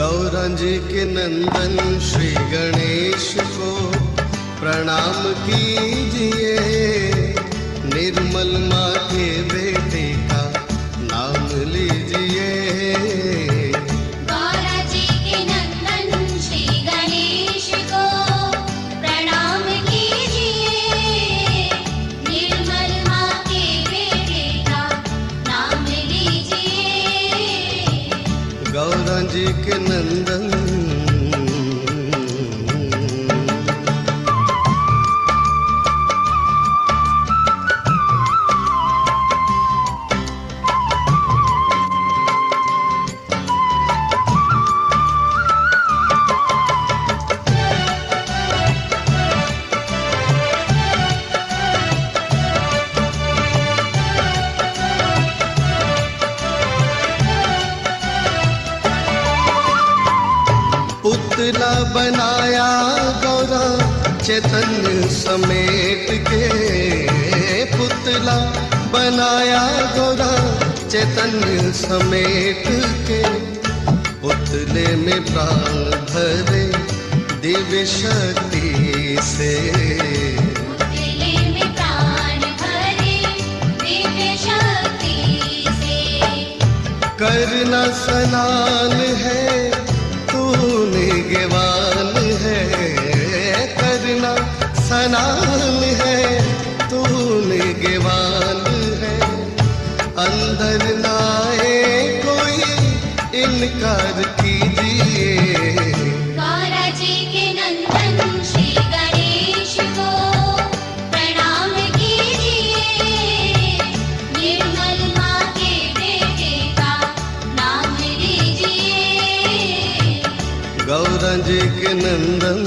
गौरा जी के नंदन श्री गणेश को प्रणाम कीजिए। निर्मल माँ के बेटे का नाम लीजिए। गौरा जी के नंदन श्री गणेश को प्रणाम कीजिए। निर्मल माँ के बेटे का नाम लीजिए। गौरा जी के नंदन पुतला बनाया गौरा चैतन्य समेट के। पुतला बनाया गौरा चैतन्य समेट के। पुतले में प्राण भरे दिव्य शक्ति से। पुतले में प्राण भरे दिव्य शक्ति से। करना स्नान है तू निगवान है। करना स्नान है तू निगवान है। अंदर ना आए कोई इनकार कीजिए। गौरा जी के नंदन श्री गणेश को प्रणाम कीजिए। निर्मल माँ के बेटे का नाम लीजिए। गौरा जी के नंदन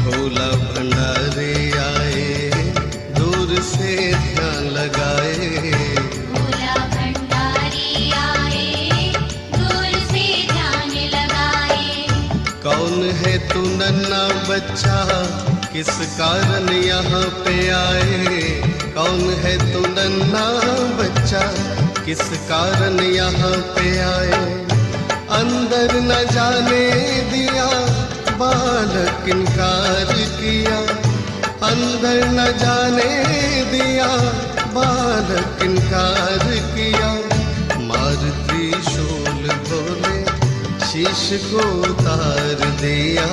भोला भंडारे आए दूर से ध्यान लगाए। भोला भंडारी आए दूर से ध्यान लगाए। कौन है तू नन्हा बच्चा किस कारण यहाँ पे आए। कौन है तू नन्हा बच्चा किस कारण यहाँ पे आए। अंदर न जाने दिया बालक इनकार किया। अंदर न जाने दिया बालक इनकार किया। मार त्रिशूल बोले शीश को उतार दिया।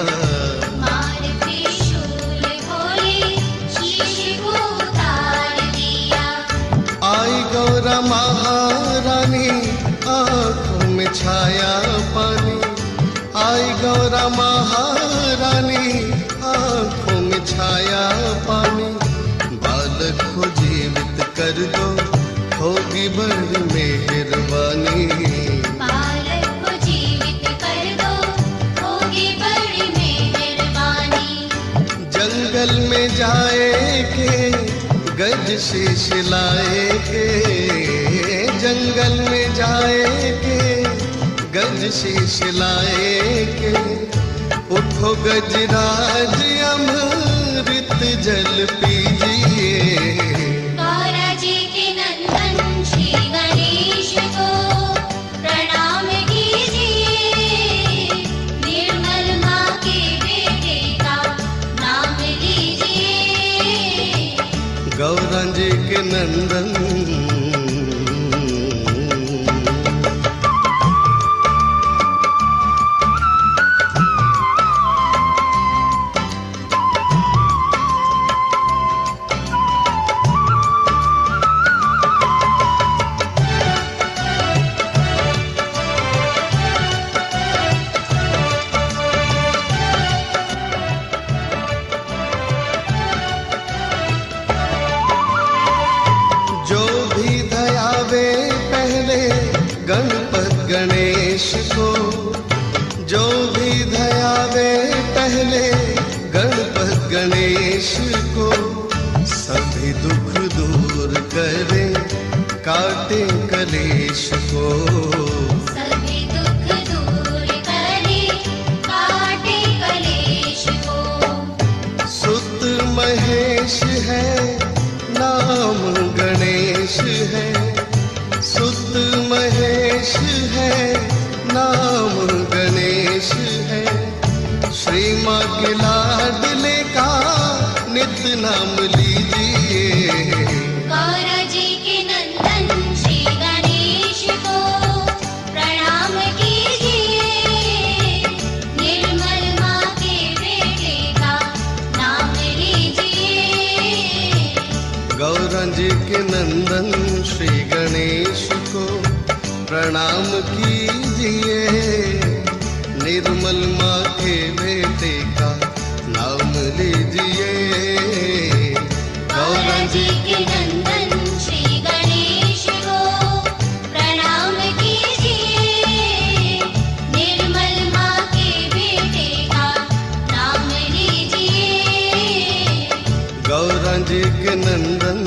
मार त्रिशूल बोले शीश को उतार दिया। आई गौरा महारानी आंखों में छाया पानी। आई गौरा महारानी आंखों में छाया पानी। बालक को जीवित कर दो होगी बड़ी मेहरबानी। बालक को जीवित कर दो होगी बड़ी मेहरबानी। जंगल में जाए के गज शीश लाए के। जंगल में जाए के गज शीश लाए के। उठो गजराज अमृत जल पीजिए। गौरा जी के नंदन श्री गणेश को प्रणाम कीजिए। निर्मल माँ के बेटे का नाम लीजिए। गौरा जी के नंदन को, सभी दुख दूर करे काटे कलेश को। सुत महेश है नाम गणेश है, सुत महेश है नाम गणेश है। श्री माँ के लाडले का नित नाम लीजिए। गौरा जी के नंदन श्री गणेश को प्रणाम कीजिए। निर्मल माँ के बेटे का नाम लीजिए। गौरा जी के नंदन श्री गणेश को प्रणाम कीजिए। निर्मल माँ के बेटे का नाम लीजिए। गौरा जी के नंदन श्री गणेश को प्रणाम कीजिए। निर्मल माँ के बेटे का नाम लीजिए। गौरा जी के नंदन।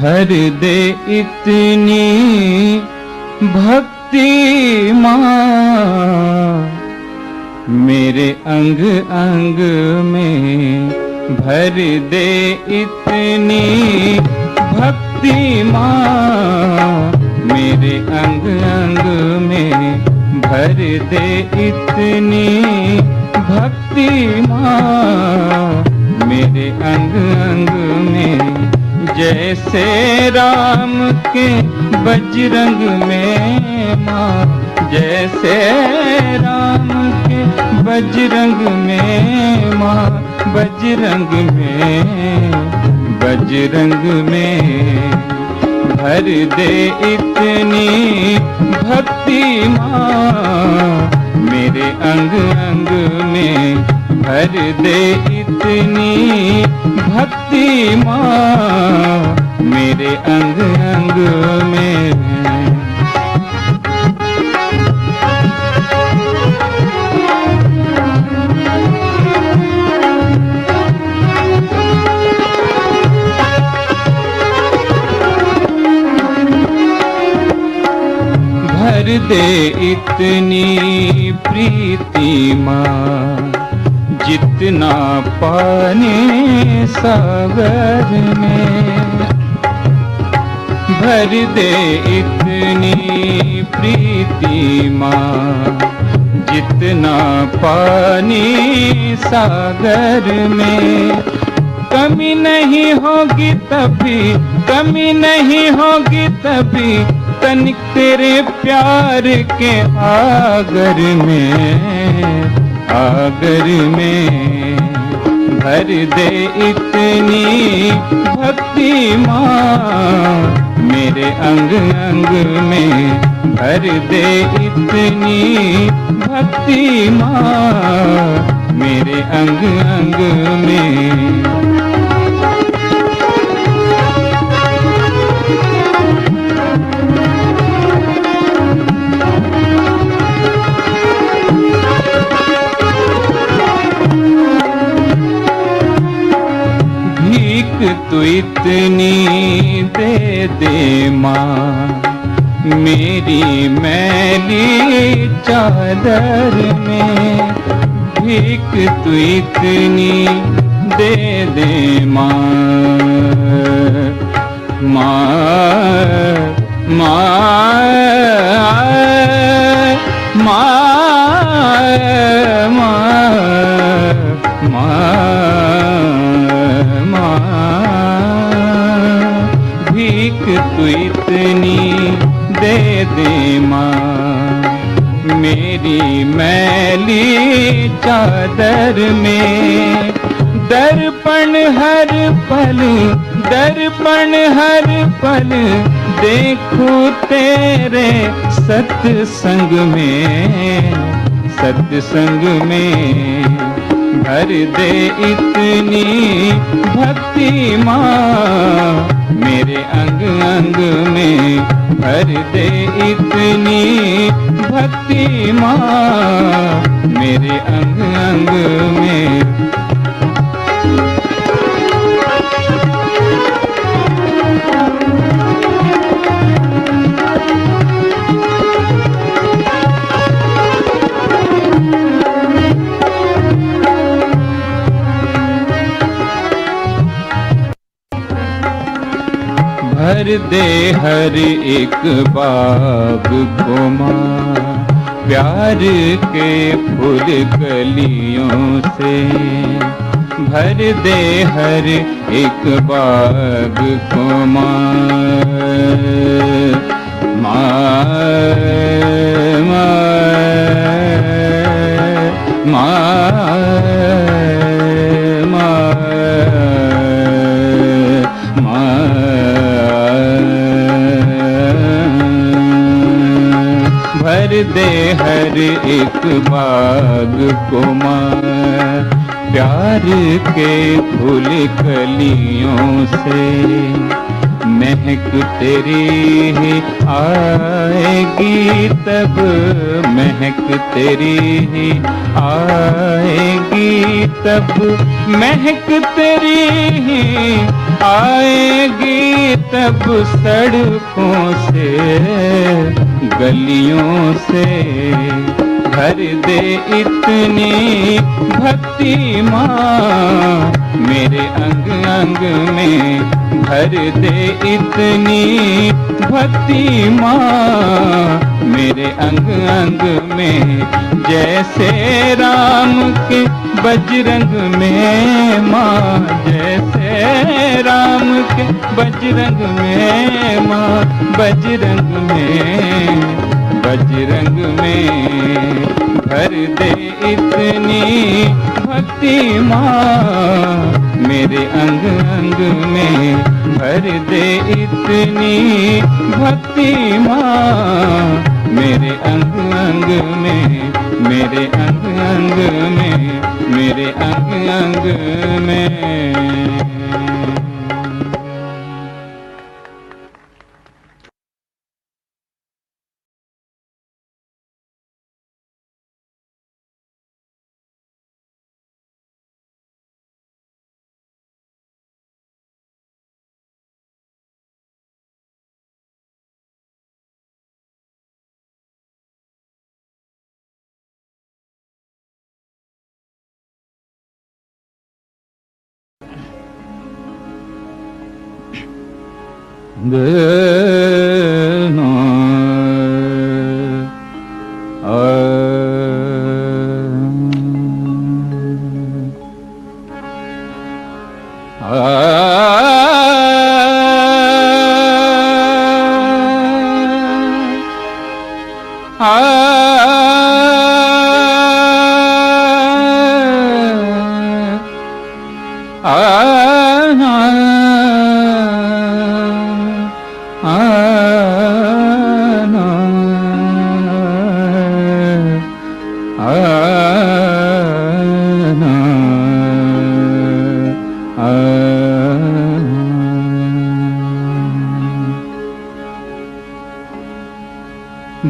भर दे इतनी भक्ति माँ मेरे अंग अंग में, भर दे इतनी भक्ति माँ मेरे अंग अंग में, भर दे इतनी भक्ति माँ मेरे अंग अंग में। जैसे राम के बजरंग में माँ, जैसे राम के बजरंग में माँ, बजरंग में, बजरंग में भर दे इतनी भक्ति माँ मेरे अंग अंग में, भर दे इतनी भक्ति माँ मेरे अंग अंग में। भर दे इतनी प्रीति माँ जितना पानी सागर में, भर दे इतनी प्रीति माँ जितना पानी सागर में। कमी नहीं होगी तभी, कमी नहीं होगी तभी तनिक तेरे प्यार के आगर में, आगर में भर दे इतनी भक्ति माँ मेरे अंग अंग में, भर दे इतनी भक्ति माँ मेरे अंग अंग में। तू इतनी दे दे माँ मेरी मैली चादर में, भीख तू इतनी दे दे माँ, माँ, माँ, माँ, माँ, माँ, भीख तू इतनी दे दे माँ, मेरी मैली चादर में दर्पण हर पल, दर्पण हर पल देखूं तेरे सत्संग में, सत्संग में भर दे इतनी भक्ति माँ, मेरे अंग अंग में भर दे इतनी भक्ति माँ, मेरे अंग अंग में। भर दे हर एक बाग को माँ, प्यार के फूल कलियों से, भर दे हर एक बाग को माँ, माँ, माँ, भर दे हर एक बाग को माँ, प्यार के फूल कलियों से, महक तेरी ही आएगी तब, महक तेरी ही आएगी तब, महक तेरी ही आएगी तब, सड़कों से गलियों से भर दे इतनी भक्ति माँ, मेरे अंग अंग में भर दे इतनी भक्ति माँ, मेरे अंग अंग में, जैसे राम के बजरंग में माँ, जैसे राम के बजरंग में माँ, बजरंग में, बजरंग में भर दे इतनी भक्ति माँ, मेरे अंग अंग में भर दे इतनी भक्ति माँ, मेरे अंग अंग में, मेरे अंग अंग में, मेरे अंग अंग में।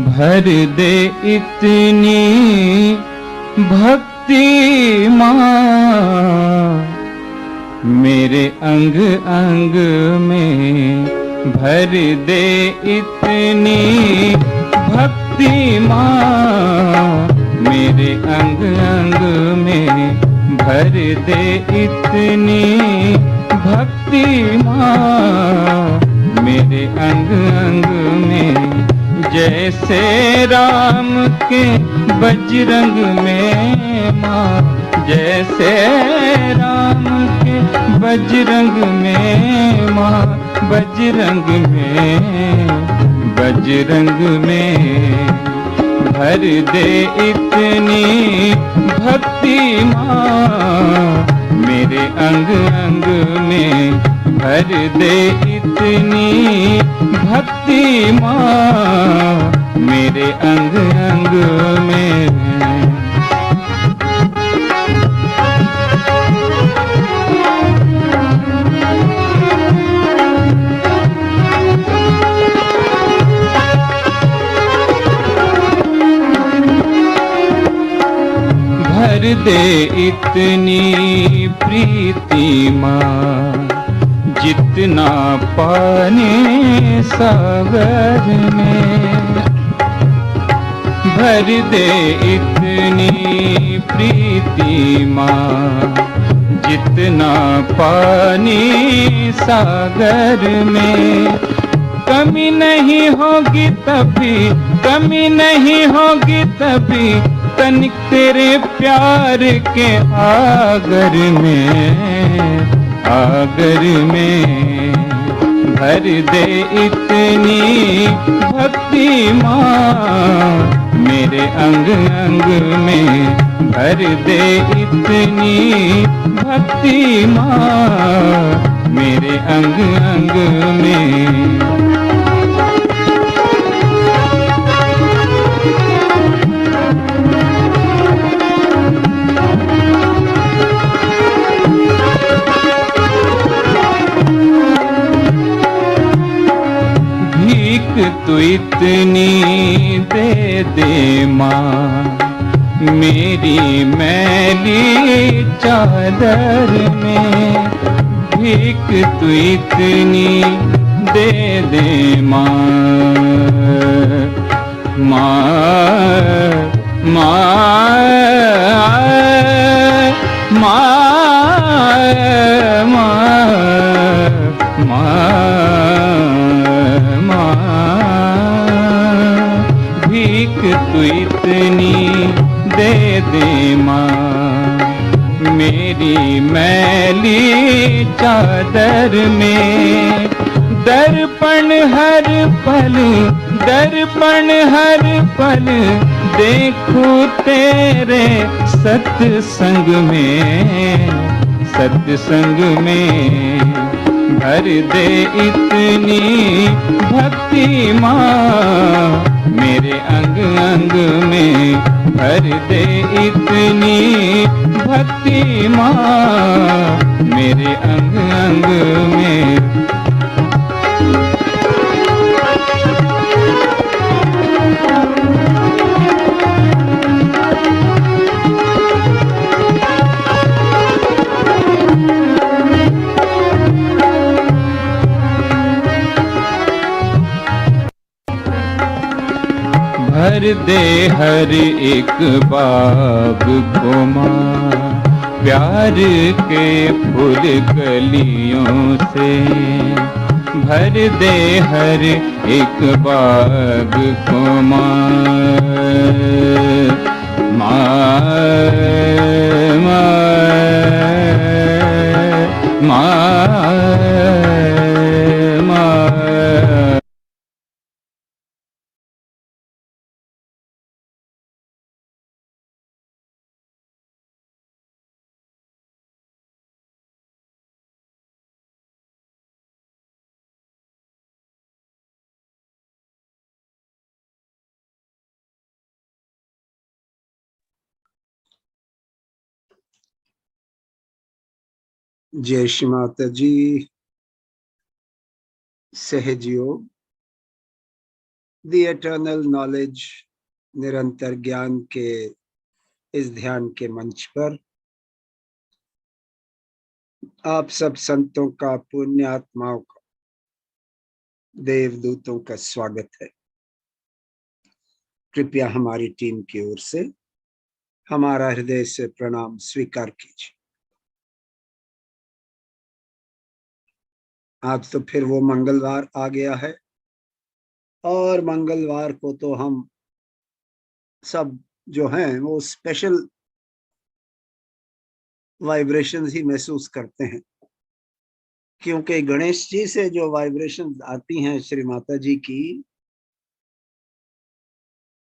भर दे इतनी भक्ति माँ, मेरे अंग अंग में भर दे इतनी भक्ति माँ, मेरे अंग अंग में भर दे इतनी भक्ति माँ मेरे अंग अंग में, जैसे राम के बजरंग में माँ, जैसे राम के बजरंग में माँ, बजरंग में, बजरंग में भर दे इतनी भक्ति माँ मेरे अंग अंग में, भर दे इतनी भक्ति माँ मेरे अंग अंग में। भर दे इतनी प्रीति माँ जितना पानी सागर में, भर दे इतनी प्रीति माँ जितना पानी सागर में, कमी नहीं होगी तभी, कमी नहीं होगी तभी तनिक तेरे प्यार के आगर में, आगर में भर दे इतनी भक्ति माँ मेरे अंग अंग में, भर दे इतनी भक्ति माँ मेरे अंग अंग में। तू इतनी दे दे माँ मेरी मैली चादर में, भीख तू इतनी दे दे माँ, माँ माँ माँ माँ, भीख तू इतनी दे दे माँ मेरी मैली चादर में, दर्पण हर पल, दर्पण हर पल देखूं तेरे सत्संग में, सत्संग में भर दे इतनी भक्ति माँ मेरे अंग अंग में, भर दे इतनी भक्ति माँ मेरे अंग अंग में। भर दे हर एक बाग को माँ प्यार के फूल कलियों से, भर दे हर एक बाग को माँ, माँ माँ माँ। जय श्री माता जी। सहज योग, द एटर्नल नॉलेज, निरंतर ज्ञान के इस ध्यान के मंच पर आप सब संतों का, पुण्य आत्माओं का, देवदूतों का स्वागत है। कृपया हमारी टीम की ओर से हमारा हृदय से प्रणाम स्वीकार कीजिए। आज तो फिर वो मंगलवार आ गया है और मंगलवार को तो हम सब जो हैं वो स्पेशल वाइब्रेशंस ही महसूस करते हैं, क्योंकि गणेश जी से जो वाइब्रेशंस आती हैं श्री माता जी की,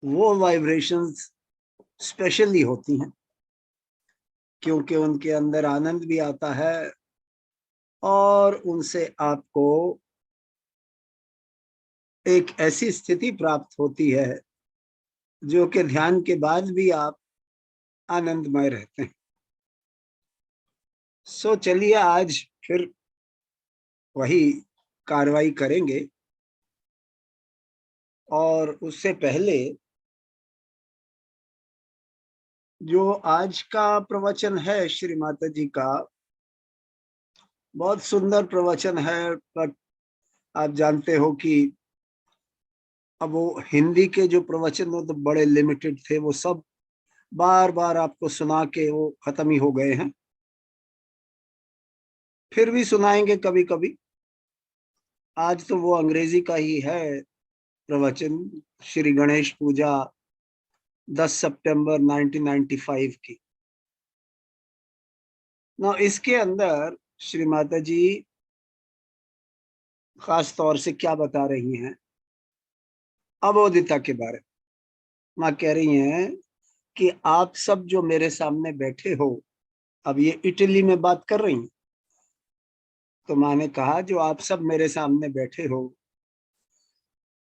वो वाइब्रेशंस स्पेशली होती हैं, क्योंकि उनके अंदर आनंद भी आता है और उनसे आपको एक ऐसी स्थिति प्राप्त होती है जो कि ध्यान के बाद भी आप आनंदमय रहते हैं। सो चलिए आज फिर वही कार्रवाई करेंगे, और उससे पहले जो आज का प्रवचन है श्री माता जी का, बहुत सुंदर प्रवचन है, बट आप जानते हो कि अब वो हिंदी के जो प्रवचन वो तो बड़े लिमिटेड थे, वो सब बार बार आपको सुना के वो खत्म ही हो गए हैं। फिर भी सुनाएंगे कभी कभी। आज तो वो अंग्रेजी का ही है प्रवचन, श्री गणेश पूजा 10 सितंबर 1995 की। ना इसके अंदर श्री माता जी खास तौर से क्या बता रही हैं, अबोधिता के बारे में। माँ कह रही हैं कि आप सब जो मेरे सामने बैठे हो, अब ये इटली में बात कर रही हैं, तो माँ ने कहा जो आप सब मेरे सामने बैठे हो,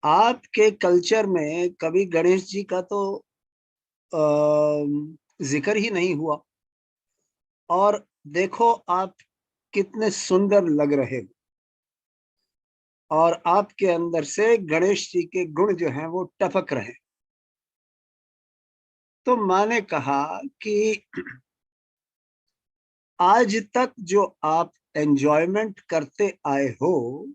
आपके कल्चर में कभी गणेश जी का तो जिक्र ही नहीं हुआ, और देखो आप कितने सुंदर लग रहे हो, और आपके अंदर से गणेश जी के गुण जो हैं वो टपक रहे। तो माँ ने कहा कि आज तक जो आप एंजॉयमेंट करते आए हो,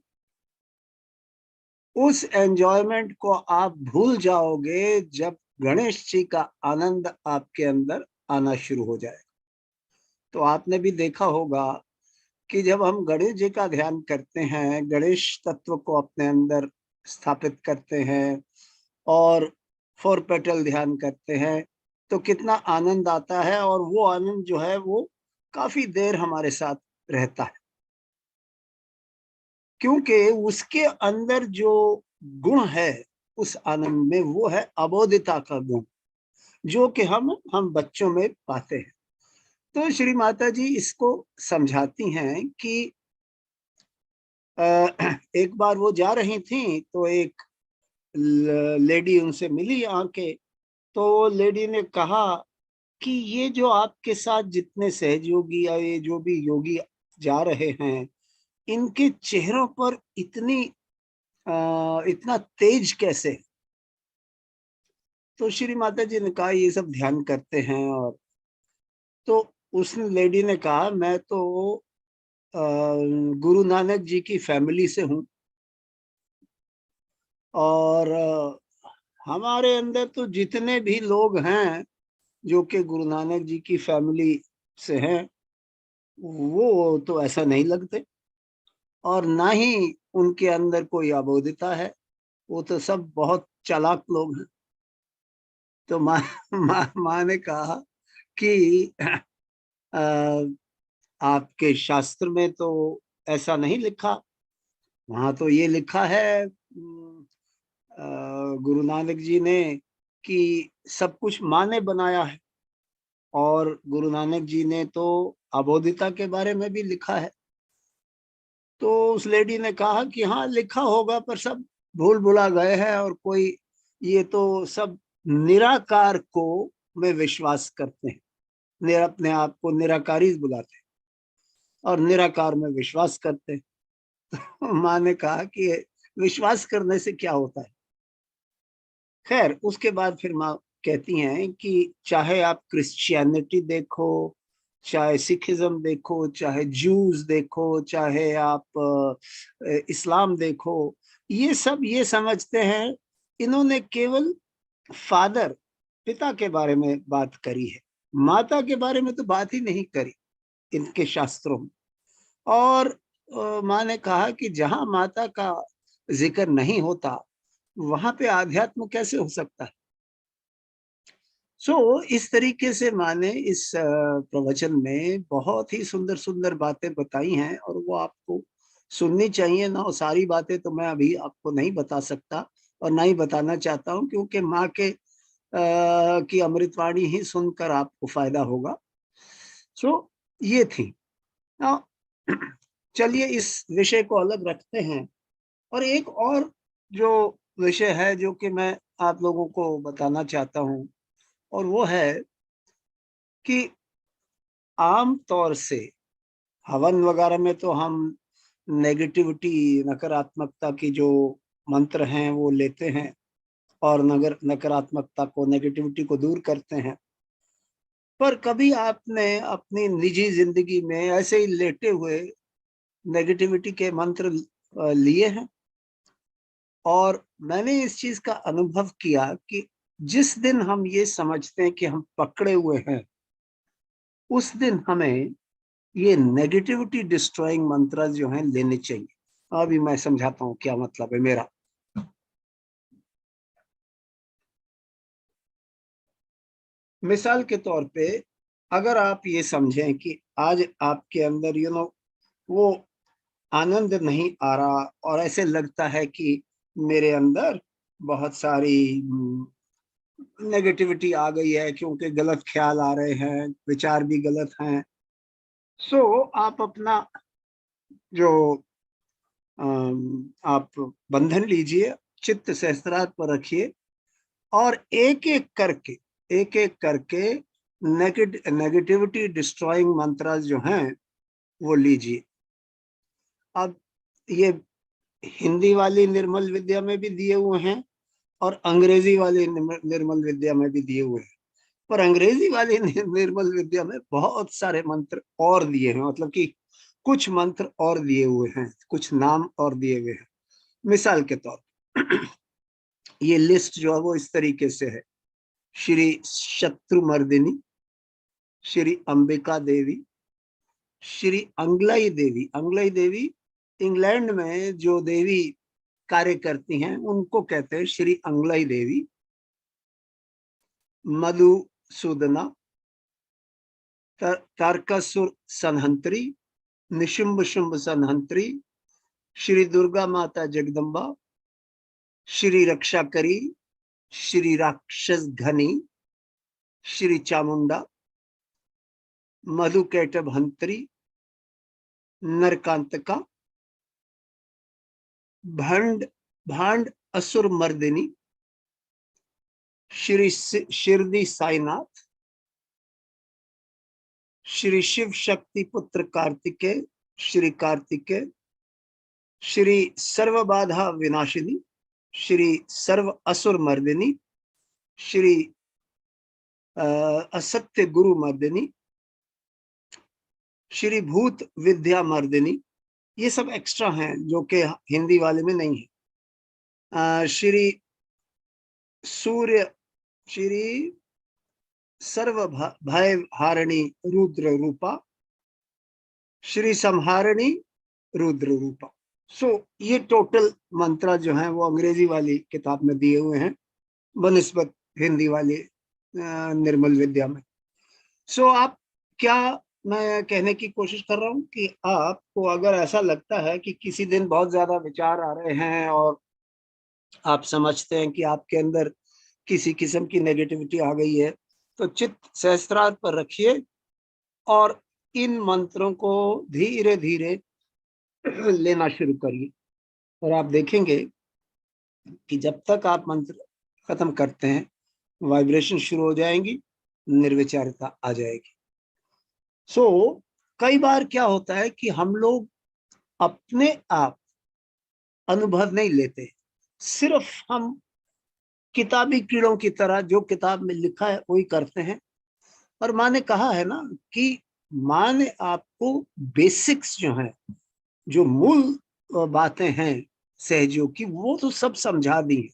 उस एंजॉयमेंट को आप भूल जाओगे जब गणेश जी का आनंद आपके अंदर आना शुरू हो जाए। तो आपने भी देखा होगा कि जब हम गणेश जी का ध्यान करते हैं, गणेश तत्व को अपने अंदर स्थापित करते हैं और 4 पेटल ध्यान करते हैं, तो कितना आनंद आता है, और वो आनंद जो है वो काफी देर हमारे साथ रहता है, क्योंकि उसके अंदर जो गुण है उस आनंद में, वो है अबोधिता का गुण, जो कि हम बच्चों में पाते हैं। तो श्री माता जी इसको समझाती हैं कि एक बार वो जा रही थी तो एक लेडी उनसे मिली आके, तो लेडी ने कहा कि ये जो आपके साथ जितने सहयोगी या ये जो भी योगी जा रहे हैं, इनके चेहरों पर इतना तेज कैसे? तो श्री माता जी ने कहा ये सब ध्यान करते हैं। और तो उस लेडी ने कहा मैं तो गुरु नानक जी की फैमिली से हूँ, और हमारे अंदर तो जितने भी लोग हैं जो कि गुरु नानक जी की फैमिली से हैं, वो तो ऐसा नहीं लगते, और ना ही उनके अंदर कोई अबोधिता है, वो तो सब बहुत चालाक लोग हैं। तो माँ ने कहा कि आपके शास्त्र में तो ऐसा नहीं लिखा, वहां तो ये लिखा है गुरु नानक जी ने कि सब कुछ माँ ने बनाया है, और गुरु नानक जी ने तो अबोधिता के बारे में भी लिखा है। तो उस लेडी ने कहा कि हाँ लिखा होगा, पर सब भूल भुला गए हैं, और कोई ये तो सब निराकार को में विश्वास करते हैं, अपने आप को निराकारी बुलाते हैं और निराकार में विश्वास करते हैं। माँ ने कहा कि विश्वास करने से क्या होता है? खैर उसके बाद फिर माँ कहती हैं कि चाहे आप क्रिश्चियनिटी देखो, चाहे सिखिज्म देखो, चाहे जूस देखो, चाहे आप इस्लाम देखो, ये सब ये समझते हैं इन्होंने केवल फादर, पिता के बारे में बात करी है, माता के बारे में तो बात ही नहीं करी इनके शास्त्रों में। और माँ ने कहा कि जहां माता का जिक्र नहीं होता वहां पे आध्यात्म कैसे हो सकता है। इस तरीके से माँ ने इस प्रवचन में बहुत ही सुंदर सुंदर बातें बताई हैं और वो आपको सुननी चाहिए ना। और सारी बातें तो मैं अभी आपको नहीं बता सकता और ना ही बताना चाहता हूँ, क्योंकि माँ के की अमृतवाणी ही सुनकर आपको फायदा होगा। ये थी। Now, चलिए इस विषय को अलग रखते हैं और एक और जो विषय है जो कि मैं आप लोगों को बताना चाहता हूँ, और वो है कि आम तौर से हवन वगैरह में तो हम नेगेटिविटी, नकारात्मकता की जो मंत्र हैं वो लेते हैं और नकारात्मकता को, नेगेटिविटी को दूर करते हैं। पर कभी आपने अपनी निजी जिंदगी में ऐसे ही लेटे हुए नेगेटिविटी के मंत्र लिए हैं? और मैंने इस चीज का अनुभव किया कि जिस दिन हम ये समझते हैं कि हम पकड़े हुए हैं, उस दिन हमें ये नेगेटिविटी डिस्ट्रॉइंग मंत्र जो हैं लेने चाहिए। अभी मैं समझाता हूँ क्या मतलब है मेरा। मिसाल के तौर पे अगर आप ये समझें कि आज आपके अंदर वो आनंद नहीं आ रहा और ऐसे लगता है कि मेरे अंदर बहुत सारी नेगेटिविटी आ गई है, क्योंकि गलत ख्याल आ रहे हैं, विचार भी गलत हैं। आप अपना जो आप बंधन लीजिए, चित्त सहस्त्रार पर रखिए और एक एक करके नेगेटिविटी डिस्ट्रॉइंग मंत्र जो हैं वो लीजिए। अब ये हिंदी वाली निर्मल विद्या में भी दिए हुए हैं और अंग्रेजी वाली निर्मल विद्या में भी दिए हुए हैं। पर अंग्रेजी वाली निर्मल विद्या में बहुत सारे मंत्र और दिए हैं, मतलब कि कुछ मंत्र और दिए हुए हैं, कुछ नाम और दिए हुए हैं। मिसाल के तौर ये लिस्ट जो है वो इस तरीके से है: श्री शत्रुमर्दिनी, श्री अंबिका देवी, श्री अंगलई देवी। अंगलई देवी इंग्लैंड में जो देवी कार्य करती हैं उनको कहते हैं श्री अंगलई देवी। मधुसूदना, तारकासुर संहंत्री, निशुंभ शुंभ संहंत्री, श्री दुर्गा माता जगदम्बा, श्री रक्षा करी, श्री राक्षस घनी, श्री चामुंडा, मधुकैटभ हंत्री, नरकांतका, भांड असुर मर्दिनी, श्री शिरदी साईनाथ, श्री शिव शक्ति पुत्र कार्तिकेय, श्री कार्तिकेय, श्री सर्व बाधा विनाशिनी, श्री सर्व असुर मर्दिनी, श्री असत्य गुरु मर्दिनी, श्री भूत विद्या मर्दिनी। ये सब एक्स्ट्रा हैं जो कि हिंदी वाले में नहीं है। श्री सूर्य, श्री सर्व भय हारिणी रुद्र रूपा, श्री संहारिणी रुद्र रूपा। ये टोटल मंत्र जो हैं वो अंग्रेजी वाली किताब में दिए हुए हैं बनिस्बत हिंदी वाली निर्मल विद्या में। आप क्या मैं कहने की कोशिश कर रहा हूँ कि आपको अगर ऐसा लगता है कि किसी दिन बहुत ज्यादा विचार आ रहे हैं और आप समझते हैं कि आपके अंदर किसी किस्म की नेगेटिविटी आ गई है, तो चित्त सहस्त्रार पर रखिए और इन मंत्रों को धीरे धीरे लेना शुरू करिए और आप देखेंगे कि जब तक आप मंत्र खत्म करते हैं वाइब्रेशन शुरू हो जाएंगी, निर्विचारता आ जाएगी। कई बार क्या होता है कि हम लोग अपने आप अनुभव नहीं लेते, सिर्फ हम किताबी कीड़ों की तरह जो किताब में लिखा है वही करते हैं। और माँ ने कहा है ना कि माँ ने आपको बेसिक्स जो हैं, जो मूल बातें हैं सहजयोग की, वो तो सब समझा दी है।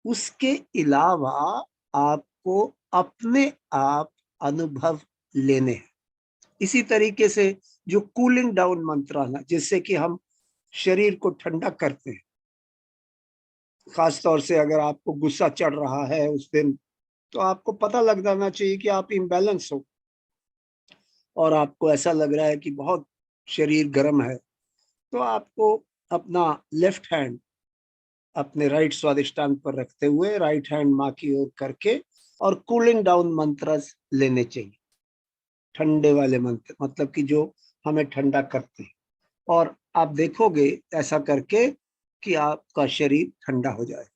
उसके अलावा आपको अपने आप अनुभव लेने हैं। इसी तरीके से जो कूलिंग डाउन मंत्र है, जिससे कि हम शरीर को ठंडा करते हैं, खास तौर से अगर आपको गुस्सा चढ़ रहा है उस दिन, तो आपको पता लग जाना चाहिए कि आप इम्बैलेंस हो और आपको ऐसा लग रहा है कि बहुत शरीर गर्म है, तो आपको अपना लेफ्ट हैंड अपने राइट स्वादिष्टान पर रखते हुए राइट हैंड माँ की ओर करके और कूलिंग डाउन मंत्र लेने चाहिए, ठंडे वाले मंत्र, मतलब कि जो हमें ठंडा करते हैं। और आप देखोगे ऐसा करके कि आपका शरीर ठंडा हो जाए।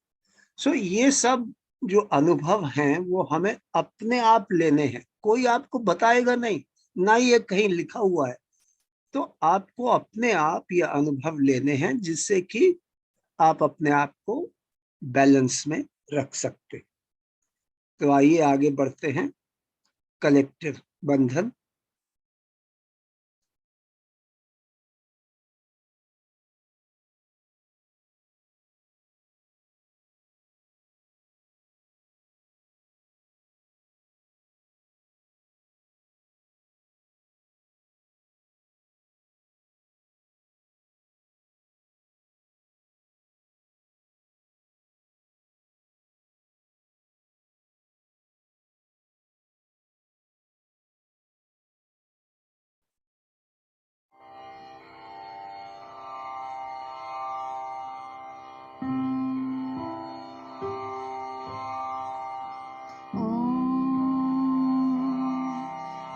सो ये सब जो अनुभव हैं वो हमें अपने आप लेने हैं, कोई आपको बताएगा नहीं, ना ये कहीं लिखा हुआ है। तो आपको अपने आप ये अनुभव लेने हैं जिससे कि आप अपने आप को बैलेंस में रख सकते। तो आइए आगे बढ़ते हैं। कलेक्टिव बंधन।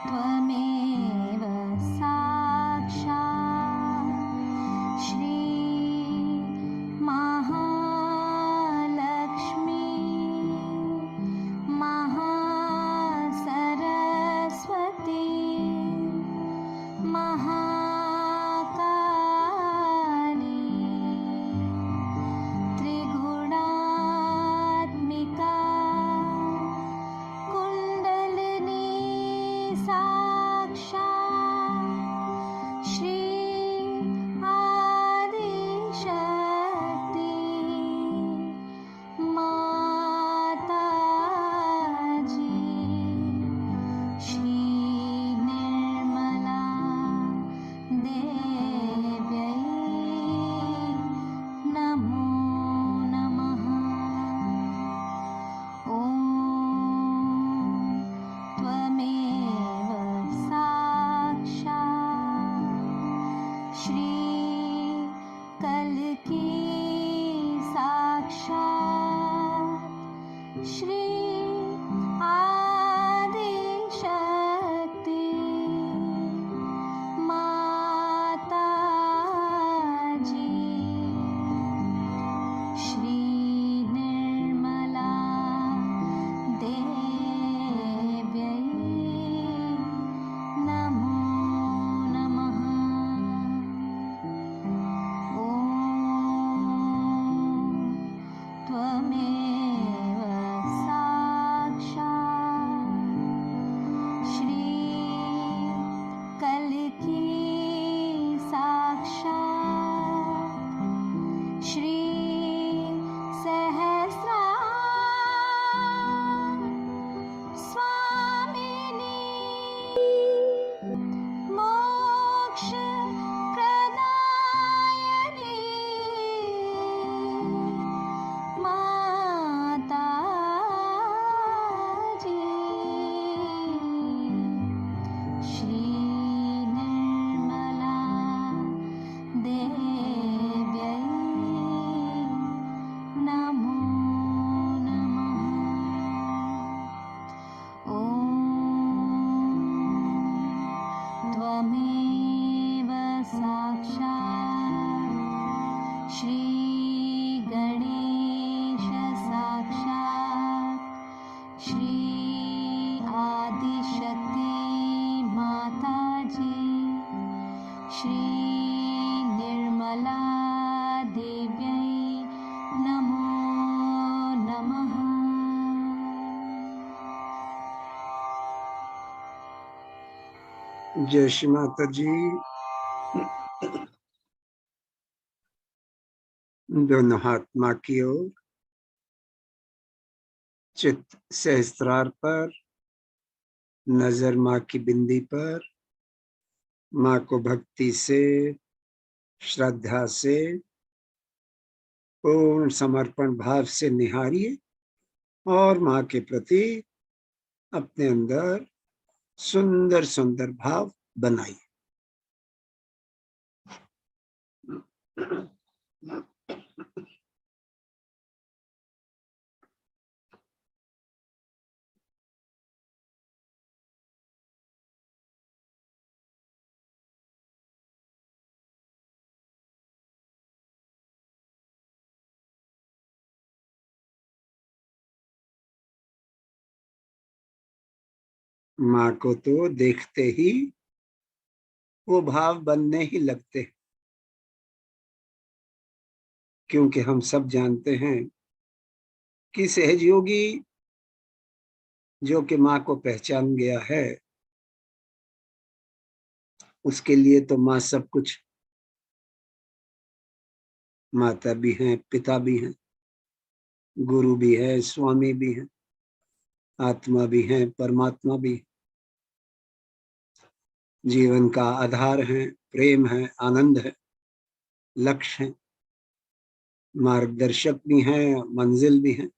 त्वमेव साक्षात् श्री महालक्ष्मी महासरस्वती महाकाली त्रिगुणात्मिका कुंडलिनी साक्षात् श्री आदिशक्ति माताजी श्री निर्मला देव्यै नमो नमः। ॐ त्वमेव साक्षात् श्री कल्की साक्षात् श्री आदिशक्ति माताजी श्री निर्मला देव्यै नमो नमः। ॐ त्वमेव साक्षात् श्री कल्की साक्षात् श्री सहस्रार स्वामिनी मोक्ष प्रदायिनी माताजी श्री निर्मला देव्यै नमो नमः। ॐ त्वमेव साक्षात् श्री गणेश साक्षात् श्री आदिशक्ति माताजी श्री निर्मला देव्यै नमो नमः। जय श्री माता जी। दोनों हाथ माँ की ओर, चित्त सहस्त्रार पर, नजर माँ की बिंदी पर, माँ को भक्ति से, श्रद्धा से, पूर्ण समर्पण भाव से निहारिए और माँ के प्रति अपने अंदर सुंदर सुंदर भाव बनाइए। माँ को तो देखते ही वो भाव बनने ही लगते हैं, क्योंकि हम सब जानते हैं कि सहज योगी जो कि माँ को पहचान गया है, उसके लिए तो माँ सब कुछ, माता भी हैं, पिता भी हैं, गुरु भी है, स्वामी भी है, आत्मा भी है, परमात्मा भी है, जीवन का आधार है, प्रेम है, आनंद है, लक्ष्य है, मार्गदर्शक भी हैं, मंजिल भी हैं,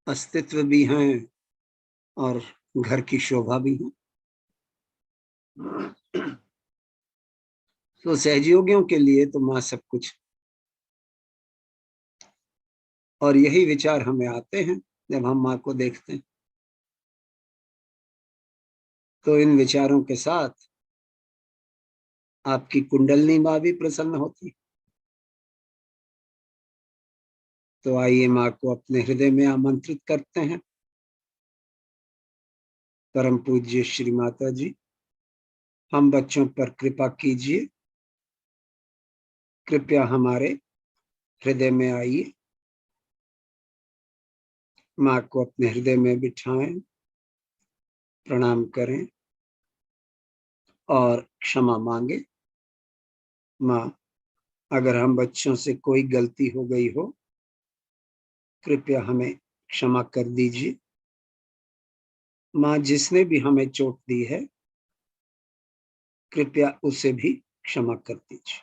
अस्तित्व भी हैं और घर की शोभा भी है। तो सहयोगियों के लिए तो माँ सब कुछ। और यही विचार हमें आते हैं जब हम माँ को देखते हैं। तो इन विचारों के साथ आपकी कुंडलनी माँ भी प्रसन्न होती। तो आइए माँ को अपने हृदय में आमंत्रित करते हैं। परम पूज्य श्री माता जी, हम बच्चों पर कृपा कीजिए, कृपया हमारे हृदय में आइए, माँ को अपने हृदय में बिठाएं, प्रणाम करें और क्षमा मांगे। माँ, अगर हम बच्चों से कोई गलती हो गई हो, कृपया हमें क्षमा कर दीजिए। माँ, जिसने भी हमें चोट दी है, कृपया उसे भी क्षमा कर दीजिए।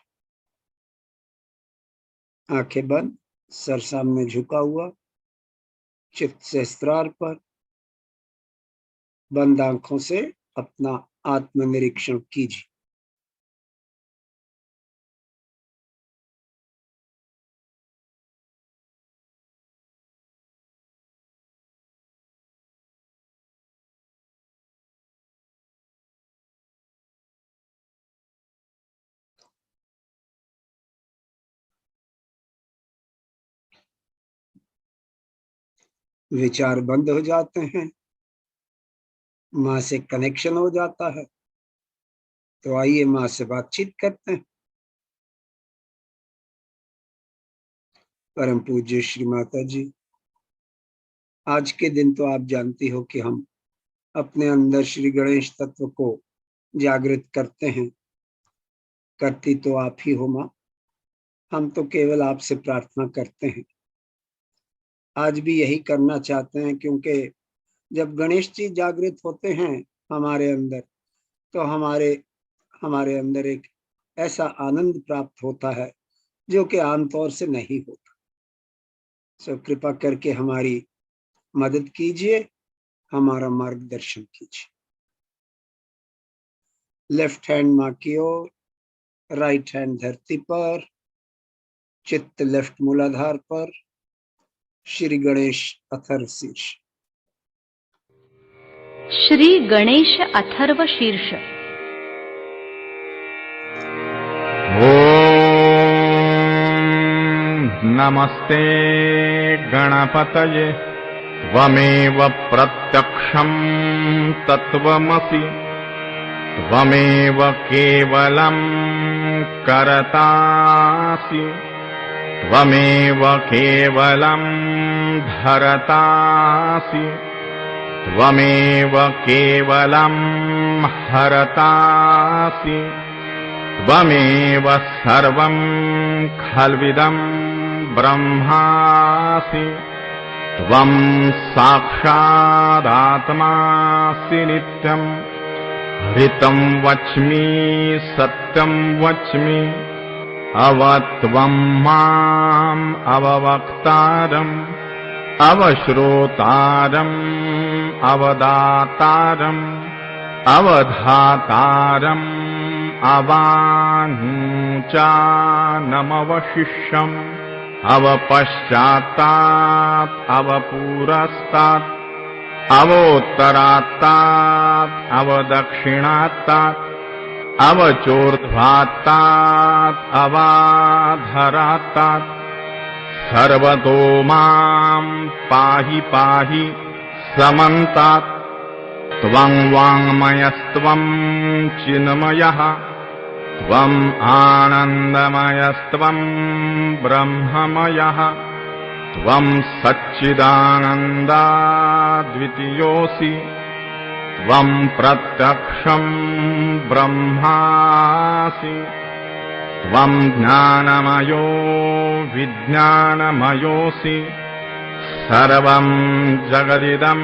आंखें बंद, सर सामने झुका हुआ, चित्त सहस्त्रार पर, बंद आंखों से अपना आत्मनिरीक्षण कीजिए। विचार बंद हो जाते हैं, माँ से कनेक्शन हो जाता है। तो आइए माँ से बातचीत करते हैं। परम पूज्य श्री माता जी, आज के दिन तो आप जानती हो कि हम अपने अंदर श्री गणेश तत्व को जागृत करते हैं। करती तो आप ही हो माँ, हम तो केवल आपसे प्रार्थना करते हैं। आज भी यही करना चाहते हैं, क्योंकि जब गणेश जी जागृत होते हैं हमारे अंदर, तो हमारे हमारे अंदर एक ऐसा आनंद प्राप्त होता है जो कि आमतौर से नहीं होता। सो कृपा करके हमारी मदद कीजिए, हमारा मार्गदर्शन कीजिए। लेफ्ट हैंड माँ की ओर, राइट हैंड धरती पर, चित्त लेफ्ट मूलाधार पर, श्री गणेश अथर्व शीर्ष। श्री गणेश अथर्व शीर्ष। नमस्ते गणपतये त्वमेव प्रत्यक्षं तत्त्वमसि त्वमेव केवलं करतासि त्वमेव केवलं धरतासि त्वमेव केवलं हरतासि त्वमेव सर्वं खल्विदं ब्रह्मासि त्वं साक्षादात्मासि नित्यम् हृतं वच्मि सत्यं वच्मि अवत्वं माम् अववक्तारम् अवश्रोतारम् अवदातारम् अवधातारम् अवानुचानमवशिष्यम् अवपश्चात्तात् अवपुरस्तात् अवोत्तरात्तात् अवदक्षिणात्तात् अवचोर्ध्वात्तात् अवाधरात्तात् सर्वतो माम् पाहि पाहि समन्तात् त्वं वाङ्मयस्त्वं चिन्मयः त्वम् आनन्दमयस्त्वं ब्रह्ममयः त्वं सच्चिदानन्दाद्वितीयोऽसि त्वं प्रत्यक्षं ब्रह्मासि त्वं ज्ञानमयो विज्ञानमयोऽसि सर्वं जगदिदं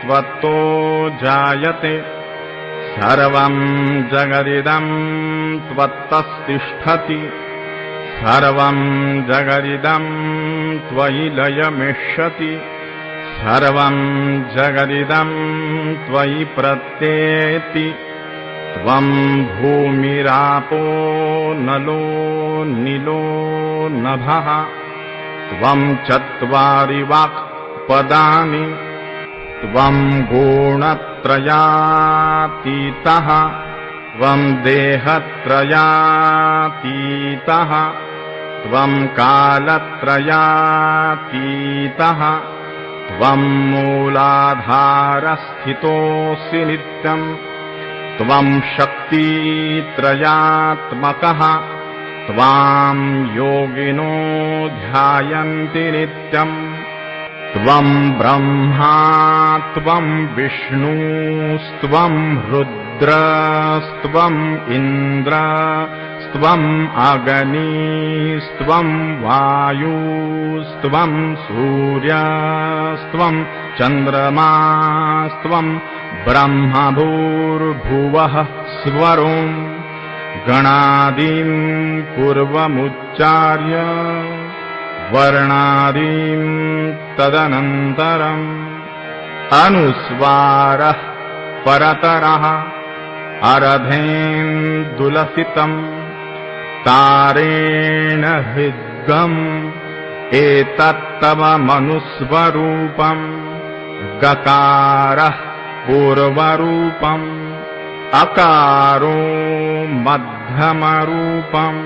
त्वत्तो जायते सर्वं जगदिदं त्वत्तस्तिष्ठति सर्वं जगदिदं त्वयि लयमिष्यति सर्वं जगदिदं त्वयि प्रत्येति त्वं भूमिरापो नलो निलो नभः त्वं चत्वारि वाक्पदानि त्वं गुणत्रयातीतः त्वं देहत्रयातीतः त्वं कालत्रयातीतः त्वं मूलाधारस्थितोऽसि नित्यम् त्वं शक्तित्रयात्मकः त्वां योगिनो ध्यायन्ति नित्यम् त्वं ब्रह्मा त्वं विष्णुस्त्वं रुद्रस्त्वम् इन्द्रस्त्वम् अग्निस्त्वं वायुस्त्वं सूर्यस्त्वं चन्द्रमास्त्वं ब्रह्मभूर्भुवः स्वरोम् गणादीन् पूर्वमुच्चार्य वर्णादीन् तदनन्तरम् अनुस्वारः परतरः अरधेन्दुलसितम् तारेण हृद्गम् एतत्तव मनुस्वरूपम् गकारः पूर्वरूपम् अकारो मध्यमरूपम्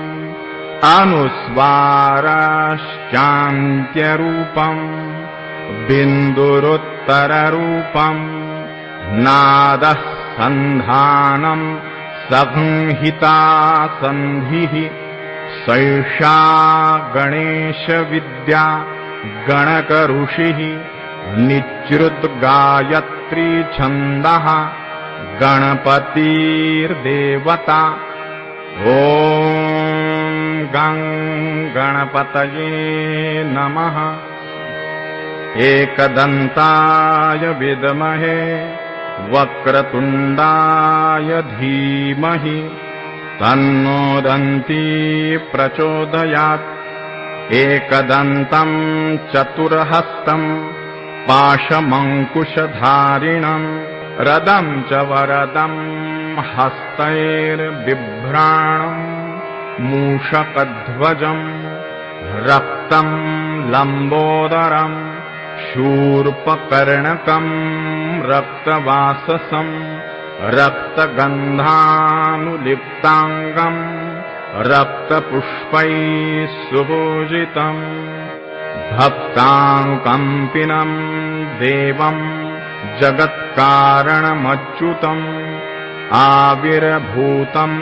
अनुस्वारश्चान्त्यरूपम् बिन्दुरुत्तररूपम् नादः सन्धानम् संहिता सन्धिः सैषा गणेशविद्या गणकऋषिः निच्रुतगायत्री छन्दः गणपतिर्देवता ॐ गं गणपतये नमः एकदन्ताय विद्महे वक्रतुण्डाय धीमहि तन्नो दन्ती प्रचोदयात् एकदन्तं चतुर्हस्तं पाशमङ्कुशधारिणम् रदं च वरदं हस्तैर्बिभ्राणम् मूषकध्वजम् रक्तं लम्बोदरम् शूर्पकर्णकम् रक्तवाससम् रक्तगन्धानुलिप्ताङ्गम् रक्तपुष्पैः सुपूजितम् भक्तानुकम्पिनम् देवम् जगत्कारणमच्युतम् आविर्भूतम्